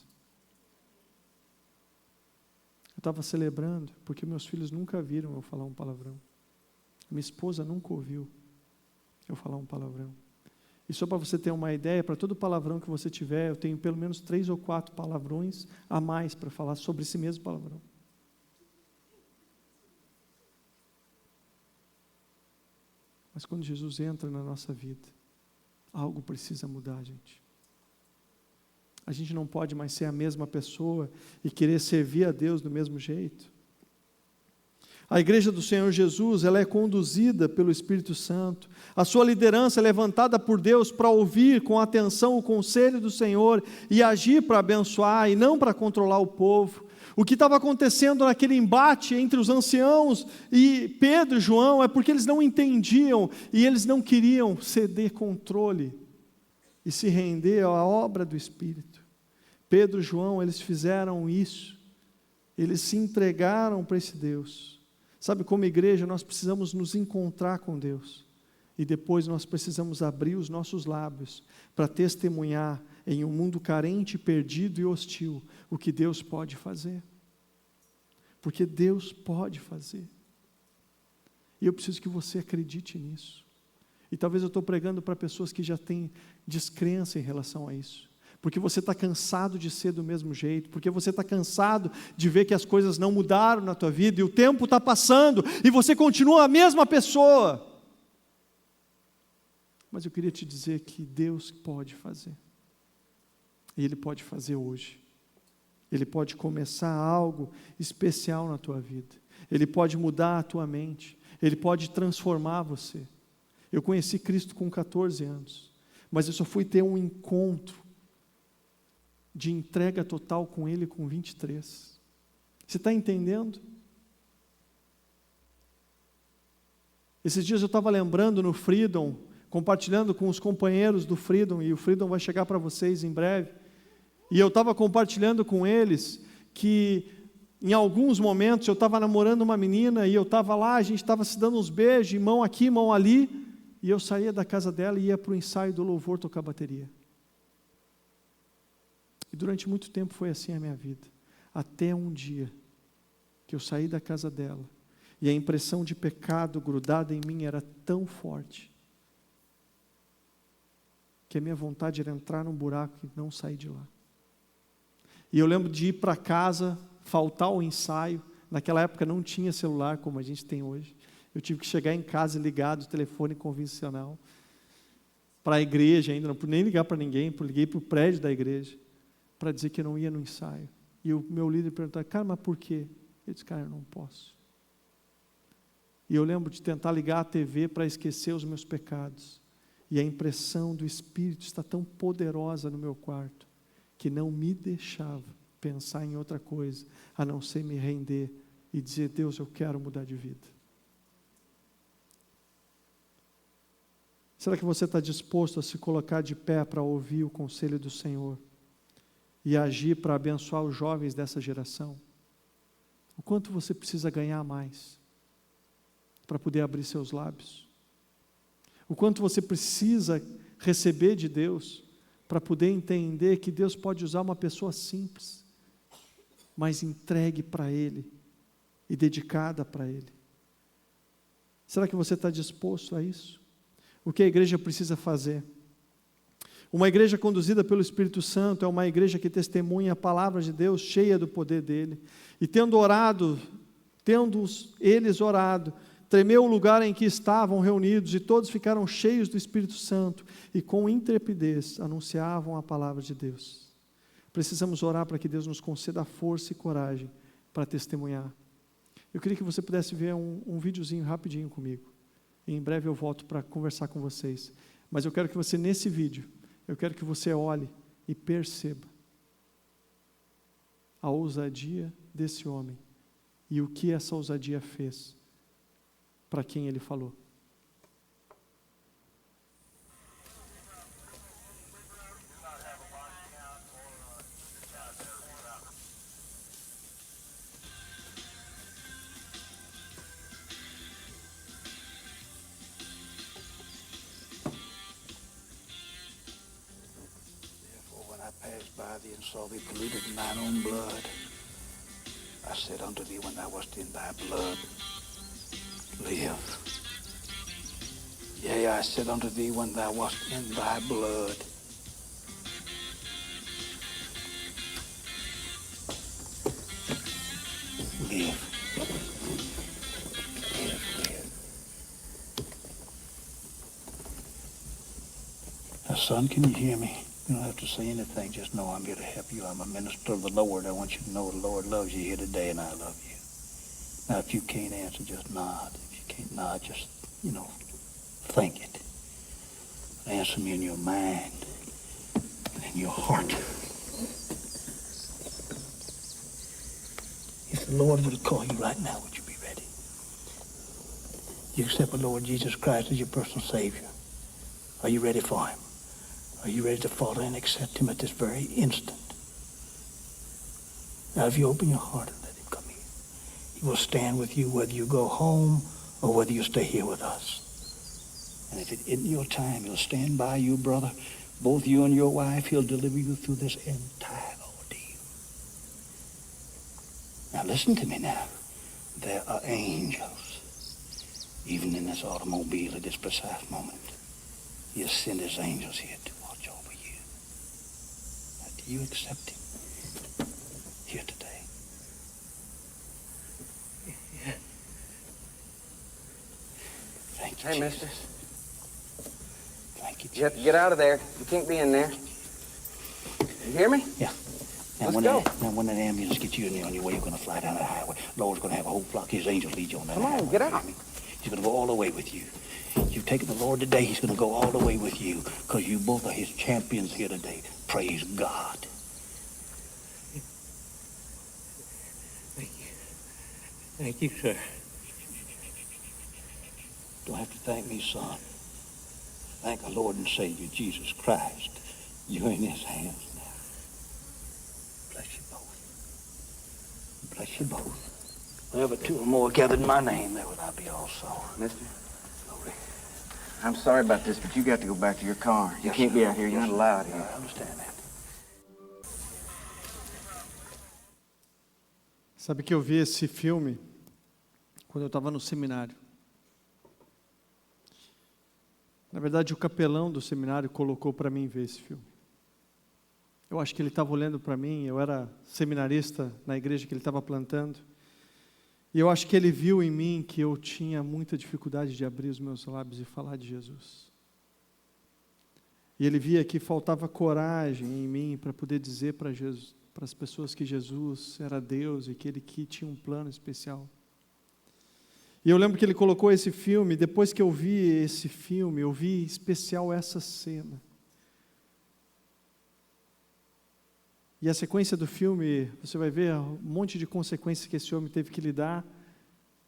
Eu estava celebrando, porque meus filhos nunca viram eu falar um palavrão. Minha esposa nunca ouviu eu falar um palavrão. E só para você ter uma ideia, para todo palavrão que você tiver, eu tenho pelo menos 3 ou 4 palavrões a mais para falar sobre esse mesmo palavrão. Mas quando Jesus entra na nossa vida, algo precisa mudar, gente. A gente não pode mais ser a mesma pessoa e querer servir a Deus do mesmo jeito. A igreja do Senhor Jesus, ela é conduzida pelo Espírito Santo. A sua liderança é levantada por Deus para ouvir com atenção o conselho do Senhor e agir para abençoar e não para controlar o povo. O que estava acontecendo naquele embate entre os anciãos e Pedro e João é porque eles não entendiam e eles não queriam ceder controle e se render à obra do Espírito. Pedro e João, eles fizeram isso. Eles se entregaram para esse Deus. Sabe, como igreja, nós precisamos nos encontrar com Deus. E depois nós precisamos abrir os nossos lábios para testemunhar em um mundo carente, perdido e hostil o que Deus pode fazer. Porque Deus pode fazer. E eu preciso que você acredite nisso. E talvez eu estou pregando para pessoas que já têm descrença em relação a isso. Porque você está cansado de ser do mesmo jeito, porque você está cansado de ver que as coisas não mudaram na tua vida, e o tempo está passando, e você continua a mesma pessoa. Mas eu queria te dizer que Deus pode fazer, e Ele pode fazer hoje. Ele pode começar algo especial na tua vida, Ele pode mudar a tua mente, Ele pode transformar você. Eu conheci Cristo com 14 anos, mas eu só fui ter um encontro de entrega total com Ele com 23. Você está entendendo? Esses dias eu estava lembrando no Freedom, compartilhando com os companheiros do Freedom, e o Freedom vai chegar para vocês em breve, e eu estava compartilhando com eles que em alguns momentos eu estava namorando uma menina, e eu estava lá, a gente estava se dando uns beijos, mão aqui, mão ali, e eu saía da casa dela e ia para o ensaio do louvor tocar bateria. E durante muito tempo foi assim a minha vida, até um dia que eu saí da casa dela e a impressão de pecado grudada em mim era tão forte que a minha vontade era entrar num buraco e não sair de lá. E eu lembro de ir para casa, faltar o ensaio. Naquela época não tinha celular como a gente tem hoje. Eu tive que chegar em casa e ligar do telefone convencional para a igreja ainda, não pude nem ligar para ninguém, liguei para o prédio da igreja para dizer que eu não ia no ensaio. E o meu líder perguntou, cara, mas por quê? Eu disse, cara, eu não posso. E eu lembro de tentar ligar a TV para esquecer os meus pecados. E a impressão do Espírito está tão poderosa no meu quarto, que não me deixava pensar em outra coisa, a não ser me render e dizer, Deus, eu quero mudar de vida. Será que você está disposto a se colocar de pé para ouvir o conselho do Senhor e agir para abençoar os jovens dessa geração? O quanto você precisa ganhar mais para poder abrir seus lábios? O quanto você precisa receber de Deus para poder entender que Deus pode usar uma pessoa simples, mas entregue para Ele e dedicada para Ele? Será que você está disposto a isso? O que a igreja precisa fazer? Uma igreja conduzida pelo Espírito Santo é uma igreja que testemunha a palavra de Deus, cheia do poder dele. E tendo eles orado, tremeu o lugar em que estavam reunidos, e todos ficaram cheios do Espírito Santo, e com intrepidez anunciavam a palavra de Deus. Precisamos orar para que Deus nos conceda força e coragem para testemunhar. Eu queria que você pudesse ver um videozinho rapidinho comigo. E em breve eu volto para conversar com vocês. Mas eu quero que você, nesse vídeo, eu quero que você olhe e perceba a ousadia desse homem e o que essa ousadia fez para quem ele falou.
And saw thee polluted in thine own blood. I said unto thee, when thou wast in thy blood, live. Yea, I said unto thee, when thou wast in thy blood, live. Live. Now, son, can you hear me? You don't have to say anything. Just know I'm here to help you. I'm a minister of the Lord. I want you to know the Lord loves you here today, and I love you. Now, if you can't answer, just nod. If you can't nod, just, think it. Answer me in your mind and in your heart. If the Lord were to call you right now, would you be ready? You accept the Lord Jesus Christ as your personal Savior. Are you ready for Him? Are you ready to follow and accept Him at this very instant? Now, if you open your heart and let Him come in, He will stand with you whether you go home or whether you stay here with us. And if it isn't your time, He'll stand by you, brother, both you and your wife. He'll deliver you through this entire ordeal. Now, listen to me now. There are angels, even in this automobile at this precise moment. He has sent His angels here to watch over you. Now, do you accept Him here today?
Yeah.
Thank you,
Hey,
Jesus.
mister.
Thank you,
You have to get out of there. You can't be in there. You hear me?
Yeah.
Let's go.
Now, when that ambulance gets you in there on your way, you're going to fly down the highway. Lord's going to have a whole flock of His angels lead you on that
Come on,
highway.
get out.
He's going to go all the way with you. You've taken the Lord today, He's going to go all the way with you, because you both are His champions here today. Praise God.
Thank you. Thank you, sir.
Don't have to thank me, son. Thank our Lord and Savior, Jesus Christ. You're in His hands now. Bless you both. Bless you both. Wherever two or more gathered in my name, there will I be also.
Mister,
Glory.
I'm sorry about this, but you got to go back to your car. You
Yes,
can't
sir.
be out here. You're
Yes,
not
sir.
allowed here.
I understand that.
Sabe que eu vi esse filme quando eu estava no seminário. Na verdade, o capelão do seminário colocou para mim ver esse filme. Eu acho que ele estava olhando para mim, eu era seminarista na igreja que ele estava plantando. E eu acho que Ele viu em mim que eu tinha muita dificuldade de abrir os meus lábios e falar de Jesus. E Ele via que faltava coragem em mim para poder dizer para as pessoas que Jesus era Deus e que Ele que tinha um plano especial. E eu lembro que Ele colocou esse filme. Depois que eu vi esse filme, eu vi em especial essa cena. E a sequência do filme, você vai ver um monte de consequências que esse homem teve que lidar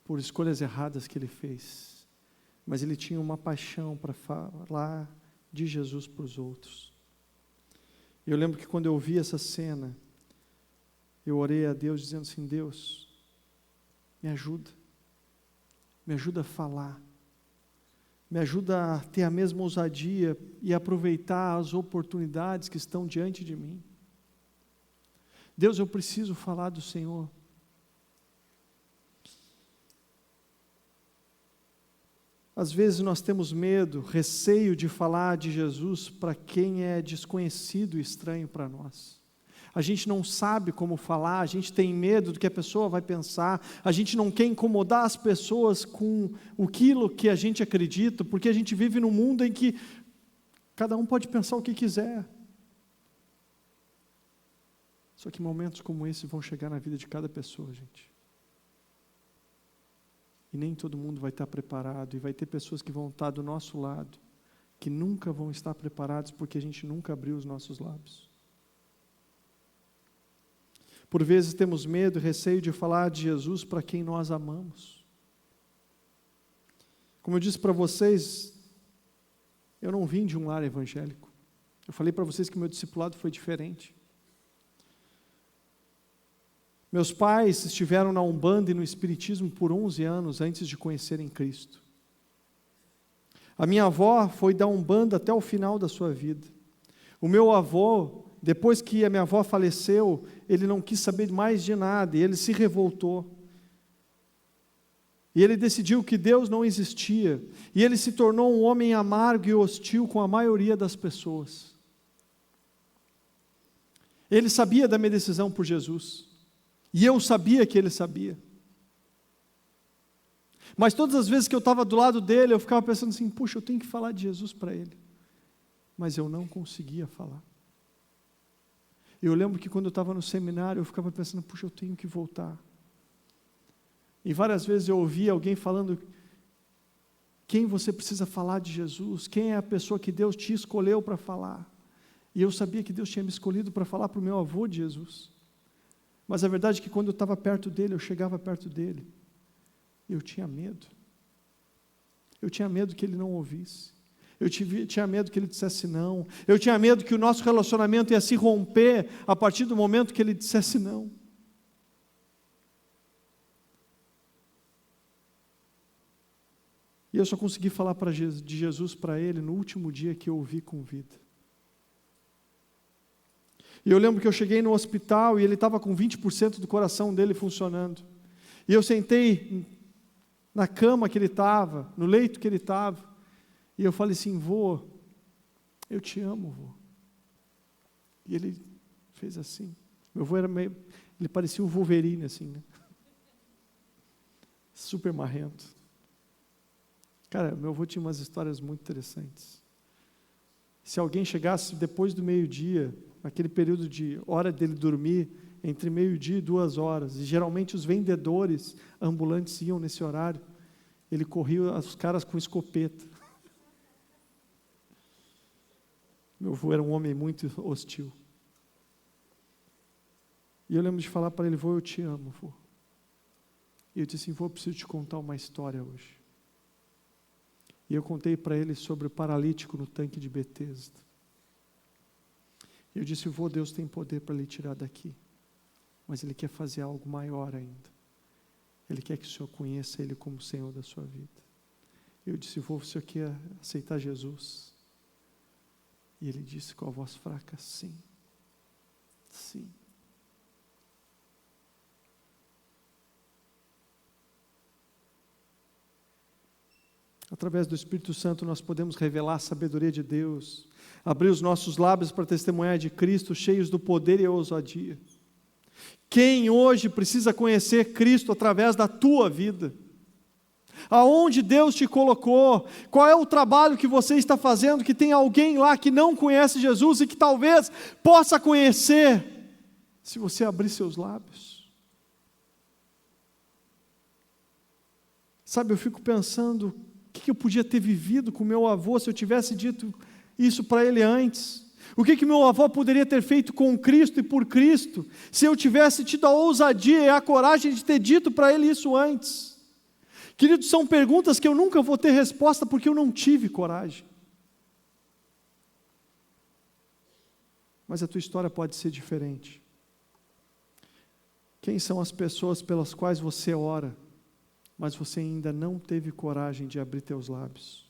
por escolhas erradas que ele fez. Mas ele tinha uma paixão para falar de Jesus para os outros. Eu lembro que quando eu vi essa cena, eu orei a Deus dizendo assim: Deus, me ajuda a falar, me ajuda a ter a mesma ousadia e aproveitar as oportunidades que estão diante de mim. Deus, eu preciso falar do Senhor. Às vezes nós temos medo, receio de falar de Jesus para quem é desconhecido e estranho para nós. A gente não sabe como falar, a gente tem medo do que a pessoa vai pensar, a gente não quer incomodar as pessoas com aquilo que a gente acredita, porque a gente vive num mundo em que cada um pode pensar o que quiser. Só que momentos como esse vão chegar na vida de cada pessoa, gente. E nem todo mundo vai estar preparado, e vai ter pessoas que vão estar do nosso lado, que nunca vão estar preparados porque a gente nunca abriu os nossos lábios. Por vezes temos medo e receio de falar de Jesus para quem nós amamos. Como eu disse para vocês, eu não vim de um lar evangélico. Eu falei para vocês que meu discipulado foi diferente. Meus pais estiveram na Umbanda e no Espiritismo por 11 anos antes de conhecerem Cristo. A minha avó foi da Umbanda até o final da sua vida. O meu avô, depois que a minha avó faleceu, ele não quis saber mais de nada, e ele se revoltou. E ele decidiu que Deus não existia, e ele se tornou um homem amargo e hostil com a maioria das pessoas. Ele sabia da minha decisão por Jesus. E eu sabia que ele sabia. Mas todas as vezes que eu estava do lado dele, eu ficava pensando assim: puxa, eu tenho que falar de Jesus para ele. Mas eu não conseguia falar. Eu lembro que quando eu estava no seminário, eu ficava pensando: puxa, eu tenho que voltar. E várias vezes eu ouvia alguém falando: quem você precisa falar de Jesus? Quem é a pessoa que Deus te escolheu para falar? E eu sabia que Deus tinha me escolhido para falar para o meu avô de Jesus. Mas a verdade é que quando eu estava perto dele, eu chegava perto dele, eu tinha medo. Eu tinha medo que ele não ouvisse. Eu tinha medo que ele dissesse não. Eu tinha medo que o nosso relacionamento ia se romper a partir do momento que ele dissesse não. E eu só consegui falar de Jesus para ele no último dia que eu o vi com vida. E eu lembro que eu cheguei no hospital e ele estava com 20% do coração dele funcionando. E eu sentei na cama que ele estava, no leito que ele estava, e eu falei assim: vô, eu te amo, vô. E ele fez assim. Meu vô era meio, ele parecia um Wolverine assim, né? Super marrento. Cara, meu avô tinha umas histórias muito interessantes. Se alguém chegasse depois do meio-dia, naquele período de hora dele dormir, entre meio-dia e 2 horas, e geralmente os vendedores ambulantes iam nesse horário, ele corria os caras com escopeta. Meu avô era um homem muito hostil. E eu lembro de falar para ele: vô, eu te amo, vô. E eu disse assim: vô, eu preciso te contar uma história hoje. E eu contei para ele sobre o paralítico no tanque de Betesda. E eu disse: vô, Deus tem poder para lhe tirar daqui, mas Ele quer fazer algo maior ainda. Ele quer que o Senhor conheça Ele como Senhor da sua vida. E eu disse: vô, o senhor quer aceitar Jesus? E ele disse com a voz fraca: sim, sim. Através do Espírito Santo nós podemos revelar a sabedoria de Deus, abrir os nossos lábios para testemunhar de Cristo, cheios do poder e ousadia. Quem hoje precisa conhecer Cristo através da tua vida? Aonde Deus te colocou? Qual é o trabalho que você está fazendo que tem alguém lá que não conhece Jesus e que talvez possa conhecer se você abrir seus lábios? Sabe, eu fico pensando, o que eu podia ter vivido com meu avô se eu tivesse dito isso para ele antes? O que meu avô poderia ter feito com Cristo e por Cristo, se eu tivesse tido a ousadia e a coragem de ter dito para ele isso antes? Queridos, são perguntas que eu nunca vou ter resposta, porque eu não tive coragem. Mas a tua história pode ser diferente. Quem são as pessoas pelas quais você ora, mas você ainda não teve coragem de abrir teus lábios?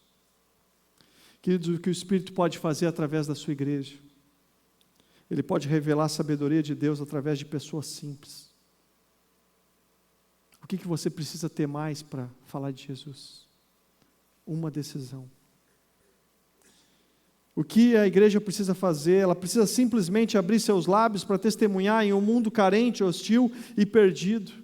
Queridos, o que o Espírito pode fazer através da sua igreja? Ele pode revelar a sabedoria de Deus através de pessoas simples. O que você precisa ter mais para falar de Jesus? Uma decisão. O que a igreja precisa fazer? Ela precisa simplesmente abrir seus lábios para testemunhar em um mundo carente, hostil e perdido.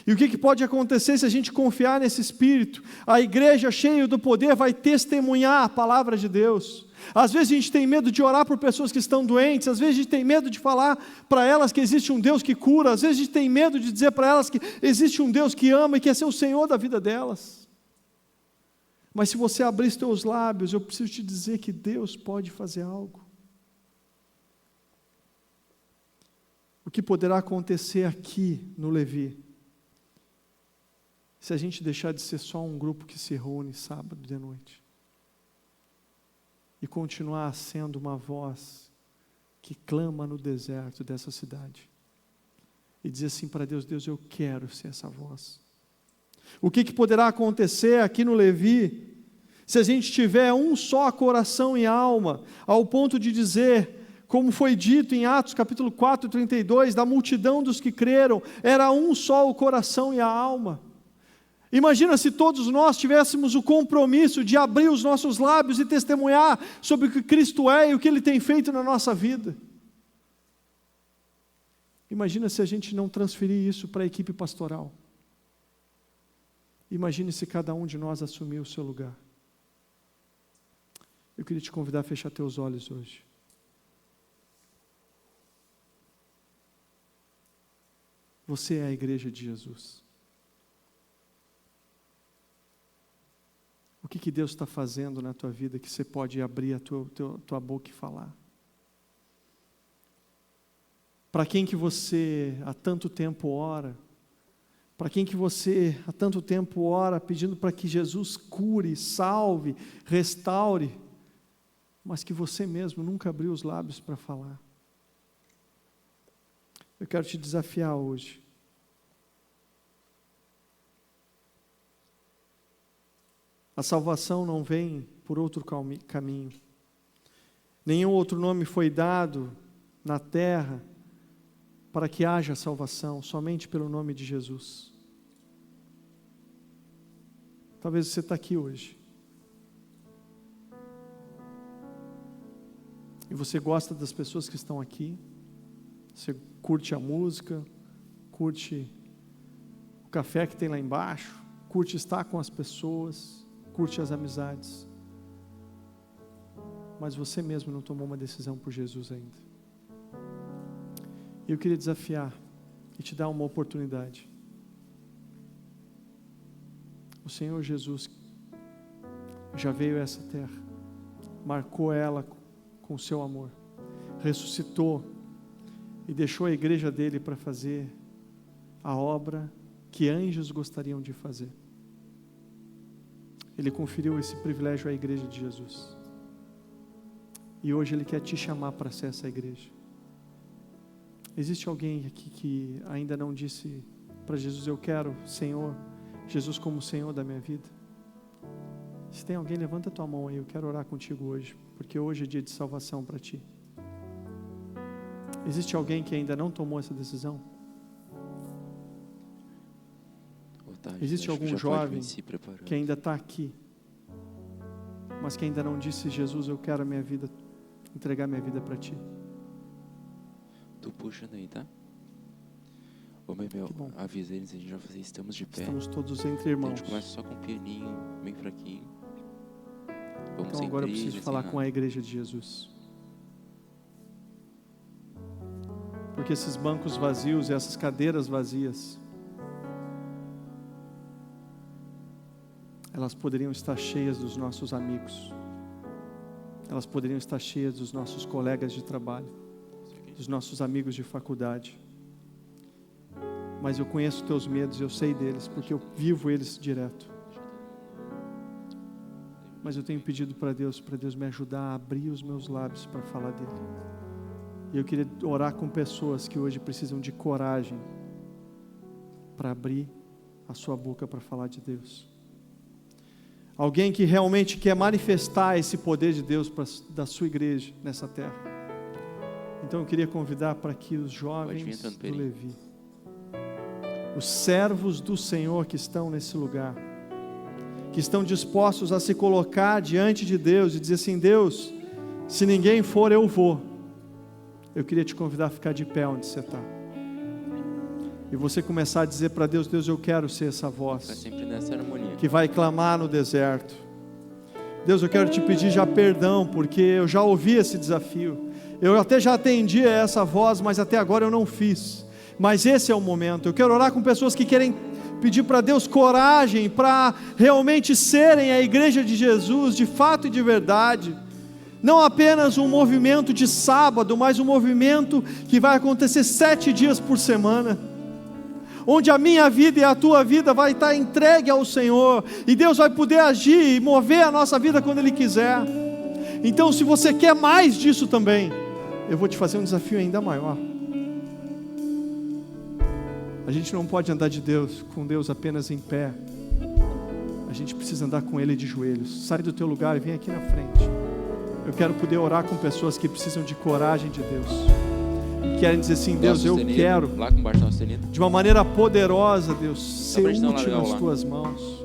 E o que pode acontecer se a gente confiar nesse Espírito? A igreja cheia do poder vai testemunhar a palavra de Deus. Às vezes a gente tem medo de orar por pessoas que estão doentes, às vezes a gente tem medo de falar para elas que existe um Deus que cura, às vezes a gente tem medo de dizer para elas que existe um Deus que ama e quer ser o Senhor da vida delas. Mas se você abrir os teus lábios, eu preciso te dizer que Deus pode fazer algo. O que poderá acontecer aqui no Levi, se a gente deixar de ser só um grupo que se reúne sábado de noite e continuar sendo uma voz que clama no deserto dessa cidade e dizer assim para Deus: Deus, eu quero ser essa voz. O que poderá acontecer aqui no Levi, se a gente tiver um só coração e alma, ao ponto de dizer, como foi dito em Atos capítulo 4, 32, da multidão dos que creram, era um só o coração e a alma. Imagina se todos nós tivéssemos o compromisso de abrir os nossos lábios e testemunhar sobre o que Cristo é e o que Ele tem feito na nossa vida. Imagina se a gente não transferir isso para a equipe pastoral. Imagine se cada um de nós assumir o seu lugar. Eu queria te convidar a fechar teus olhos hoje. Você é a igreja de Jesus. O que Deus está fazendo na tua vida que você pode abrir a tua boca e falar? Para quem que você há tanto tempo ora? Para quem que você há tanto tempo ora pedindo para que Jesus cure, salve, restaure, mas que você mesmo nunca abriu os lábios para falar? Eu quero te desafiar hoje. A salvação não vem por outro caminho. Nenhum outro nome foi dado na terra para que haja salvação, somente pelo nome de Jesus. Talvez você está aqui hoje e você gosta das pessoas que estão aqui, você curte a música, curte o café que tem lá embaixo, curte estar com as pessoas, curte as amizades, mas você mesmo não tomou uma decisão por Jesus ainda. Eu queria desafiar e te dar uma oportunidade. O Senhor Jesus já veio a essa terra, marcou ela com o seu amor, ressuscitou e deixou a igreja dele para fazer a obra que anjos gostariam de fazer. Ele conferiu esse privilégio à igreja de Jesus. E hoje Ele quer te chamar para ser essa igreja. Existe alguém aqui que ainda não disse para Jesus: eu quero, Senhor, Jesus como Senhor da minha vida? Se tem alguém, levanta a tua mão aí, eu quero orar contigo hoje, porque hoje é dia de salvação para ti. Existe alguém que ainda não tomou essa decisão? Existe algum jovem que ainda está aqui, mas que ainda não disse: Jesus, eu quero a minha vida, entregar minha vida para ti?
Tô puxando aí, tá? Ô, Bebel,
Que bom.
avisa eles, a gente vai fazer Estamos de Pé.
Estamos todos entre
A
irmãos.
gente começa só com um pianinho, bem fraquinho. Vamos
Então
sem
agora eu
trilha,
preciso
sem
falar
nada.
com a igreja de Jesus. Porque esses bancos vazios e essas cadeiras vazias, elas poderiam estar cheias dos nossos amigos. Elas poderiam estar cheias dos nossos colegas de trabalho, dos nossos amigos de faculdade. Mas eu conheço teus medos, eu sei deles, porque eu vivo eles direto. Mas eu tenho pedido para Deus me ajudar a abrir os meus lábios para falar dele. E eu queria orar com pessoas que hoje precisam de coragem para abrir a sua boca para falar de Deus. Alguém que realmente quer manifestar esse poder de Deus da sua igreja nessa terra. Então eu queria convidar para que os jovens do Levi, os servos do Senhor que estão nesse lugar, que estão dispostos a se colocar diante de Deus e dizer assim: Deus, se ninguém for, eu vou. Eu queria te convidar a ficar de pé onde você está. E você começar a dizer para Deus: Deus, eu quero ser essa voz
sempre nessa harmonia.
que vai clamar no deserto. Deus, eu quero te pedir já perdão, porque eu já ouvi esse desafio. Eu até já atendi a essa voz, mas até agora eu não fiz. Mas esse é o momento. Eu quero orar com pessoas que querem pedir para Deus coragem para realmente serem a igreja de Jesus, de fato e de verdade. Não apenas um movimento de sábado, mas um movimento que vai acontecer 7 dias por semana, onde a minha vida e a tua vida vai estar entregue ao Senhor, e Deus vai poder agir e mover a nossa vida quando Ele quiser. Então, se você quer mais disso também, eu vou te fazer um desafio ainda maior. A gente não pode andar com Deus apenas em pé. A gente precisa andar com Ele de joelhos. Sai do teu lugar e vem aqui na frente. Eu quero poder orar com pessoas que precisam de coragem de Deus. E querem dizer assim: Deus, eu quero,
lá com baixo sustenido,
de uma maneira poderosa, Deus, ser útil nas tuas mãos.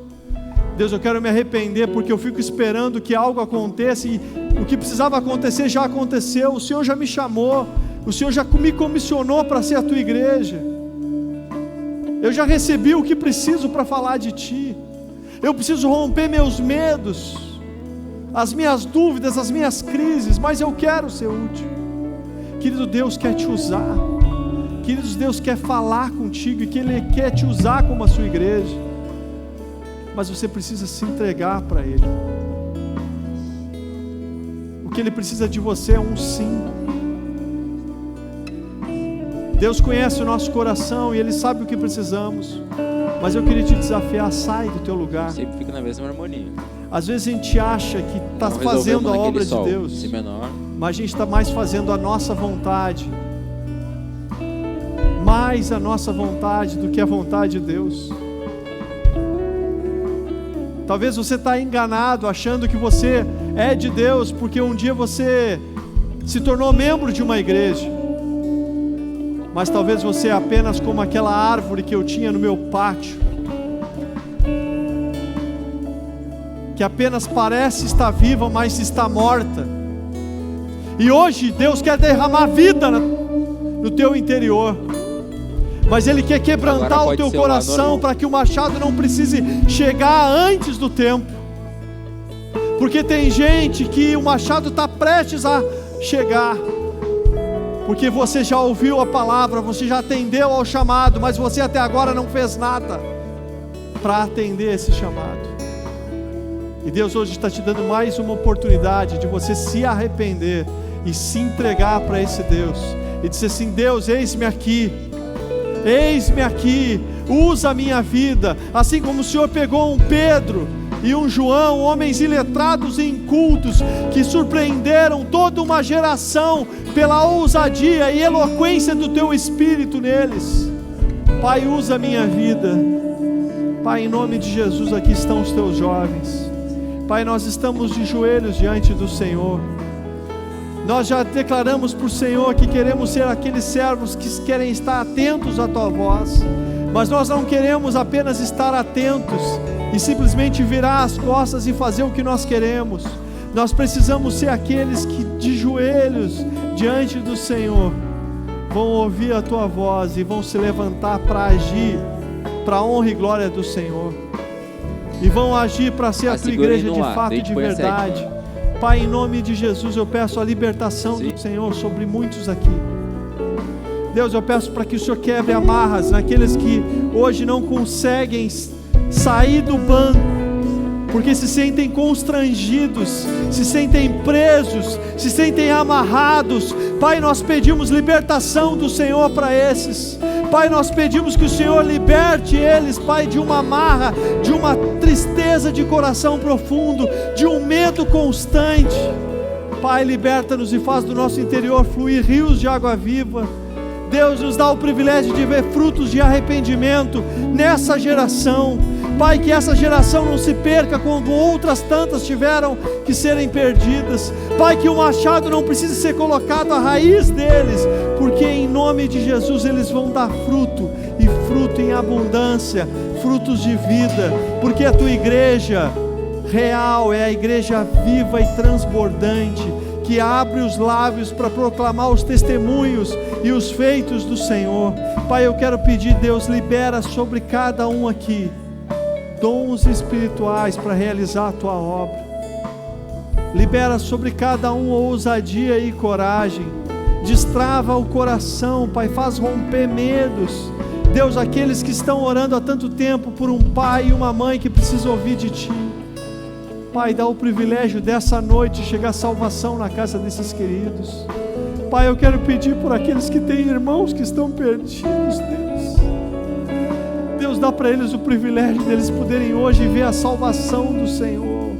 Deus, eu quero me arrepender porque eu fico esperando que algo aconteça, e o que precisava acontecer já aconteceu. O Senhor já me chamou, o Senhor já me comissionou para ser a tua igreja. Eu já recebi o que preciso para falar de ti. Eu preciso romper meus medos, as minhas dúvidas, as minhas crises, mas eu quero ser útil. Querido, Deus quer te usar. Queridos, Deus quer falar contigo e que Ele quer te usar como a sua igreja. Mas você precisa se entregar para Ele. O que Ele precisa de você é um sim. Deus conhece o nosso coração e Ele sabe o que precisamos. Mas eu queria te desafiar: sai do teu lugar.
sempre fica na mesma harmonia.
Às vezes a gente acha que está fazendo a obra de Deus,
Si menor,
mas a gente está mais fazendo a nossa vontade, mais a nossa vontade do que a vontade de Deus. Talvez você está enganado, achando que você é de Deus, porque um dia você se tornou membro de uma igreja, mas talvez você é apenas como aquela árvore que eu tinha no meu pátio, que apenas parece estar viva, mas está morta. E hoje Deus quer derramar vida no teu interior, mas Ele quer quebrantar o teu coração para que o machado não precise chegar antes do tempo. Porque tem gente que o machado está prestes a chegar, porque você já ouviu a palavra, você já atendeu ao chamado, mas você até agora não fez nada para atender esse chamado. E Deus hoje está te dando mais uma oportunidade de você se arrepender e se entregar para esse Deus, e dizer assim: Deus, eis-me aqui, usa a minha vida, assim como o Senhor pegou um Pedro e um João, homens iletrados e incultos, que surpreenderam toda uma geração pela ousadia e eloquência do teu Espírito neles. Pai, usa a minha vida. Pai, em nome de Jesus, aqui estão os teus jovens. Pai, nós estamos de joelhos diante do Senhor. Nós já declaramos para o Senhor que queremos ser aqueles servos que querem estar atentos à tua voz, mas nós não queremos apenas estar atentos e simplesmente virar as costas e fazer o que nós queremos. Nós precisamos ser aqueles que de joelhos diante do Senhor vão ouvir a tua voz e vão se levantar para agir para a honra e glória do Senhor. E vão agir para ser a tua igreja de fato e de verdade. Pai, em nome de Jesus, eu peço a libertação do Senhor sobre muitos aqui. Deus, eu peço para que o Senhor quebre amarras naqueles que hoje não conseguem sair do banco, porque se sentem constrangidos, se sentem presos, se sentem amarrados. Pai, nós pedimos libertação do Senhor para esses. Pai, nós pedimos que o Senhor liberte eles, Pai, de uma amarra, de uma tristeza de coração profundo, de um medo constante. Pai, liberta-nos e faz do nosso interior fluir rios de água viva. Deus, nos dá o privilégio de ver frutos de arrependimento nessa geração. Pai, que essa geração não se perca como outras tantas tiveram que serem perdidas. Pai, que o machado não precise ser colocado à raiz deles, porque em nome de Jesus eles vão dar fruto, e fruto em abundância, frutos de vida, porque a tua igreja real é a igreja viva e transbordante, que abre os lábios para proclamar os testemunhos e os feitos do Senhor. Pai, eu quero pedir, Deus, libera sobre cada um aqui dons espirituais para realizar a tua obra. Libera sobre cada um ousadia e coragem. Destrava o coração, Pai, faz romper medos. Deus, aqueles que estão orando há tanto tempo por um pai e uma mãe que precisam ouvir de Ti, Pai, dá o privilégio dessa noite chegar salvação na casa desses queridos. Pai, eu quero pedir por aqueles que têm irmãos que estão perdidos, Deus, dá para eles o privilégio deles poderem hoje ver a salvação do Senhor,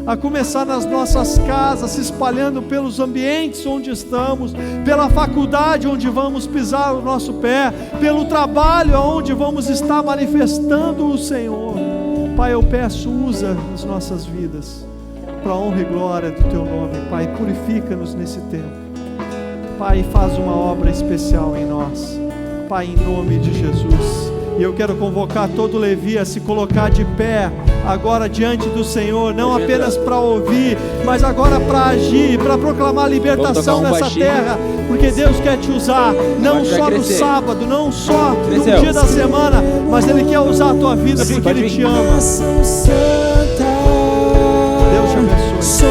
a começar nas nossas casas, se espalhando pelos ambientes onde estamos, pela faculdade onde vamos pisar o nosso pé, pelo trabalho onde vamos estar manifestando o Senhor. Pai, eu peço, usa as nossas vidas para a honra e glória do Teu nome. Pai, purifica-nos nesse tempo. Pai, faz uma obra especial em nós. Pai, em nome de Jesus. E eu quero convocar todo Levi a se colocar de pé agora diante do Senhor, não apenas para ouvir, mas agora para agir, para proclamar libertação nessa terra, porque Deus quer te usar, não só no sábado, não só no dia da semana, mas Ele quer usar a tua vida porque Ele te ama. Deus te abençoe.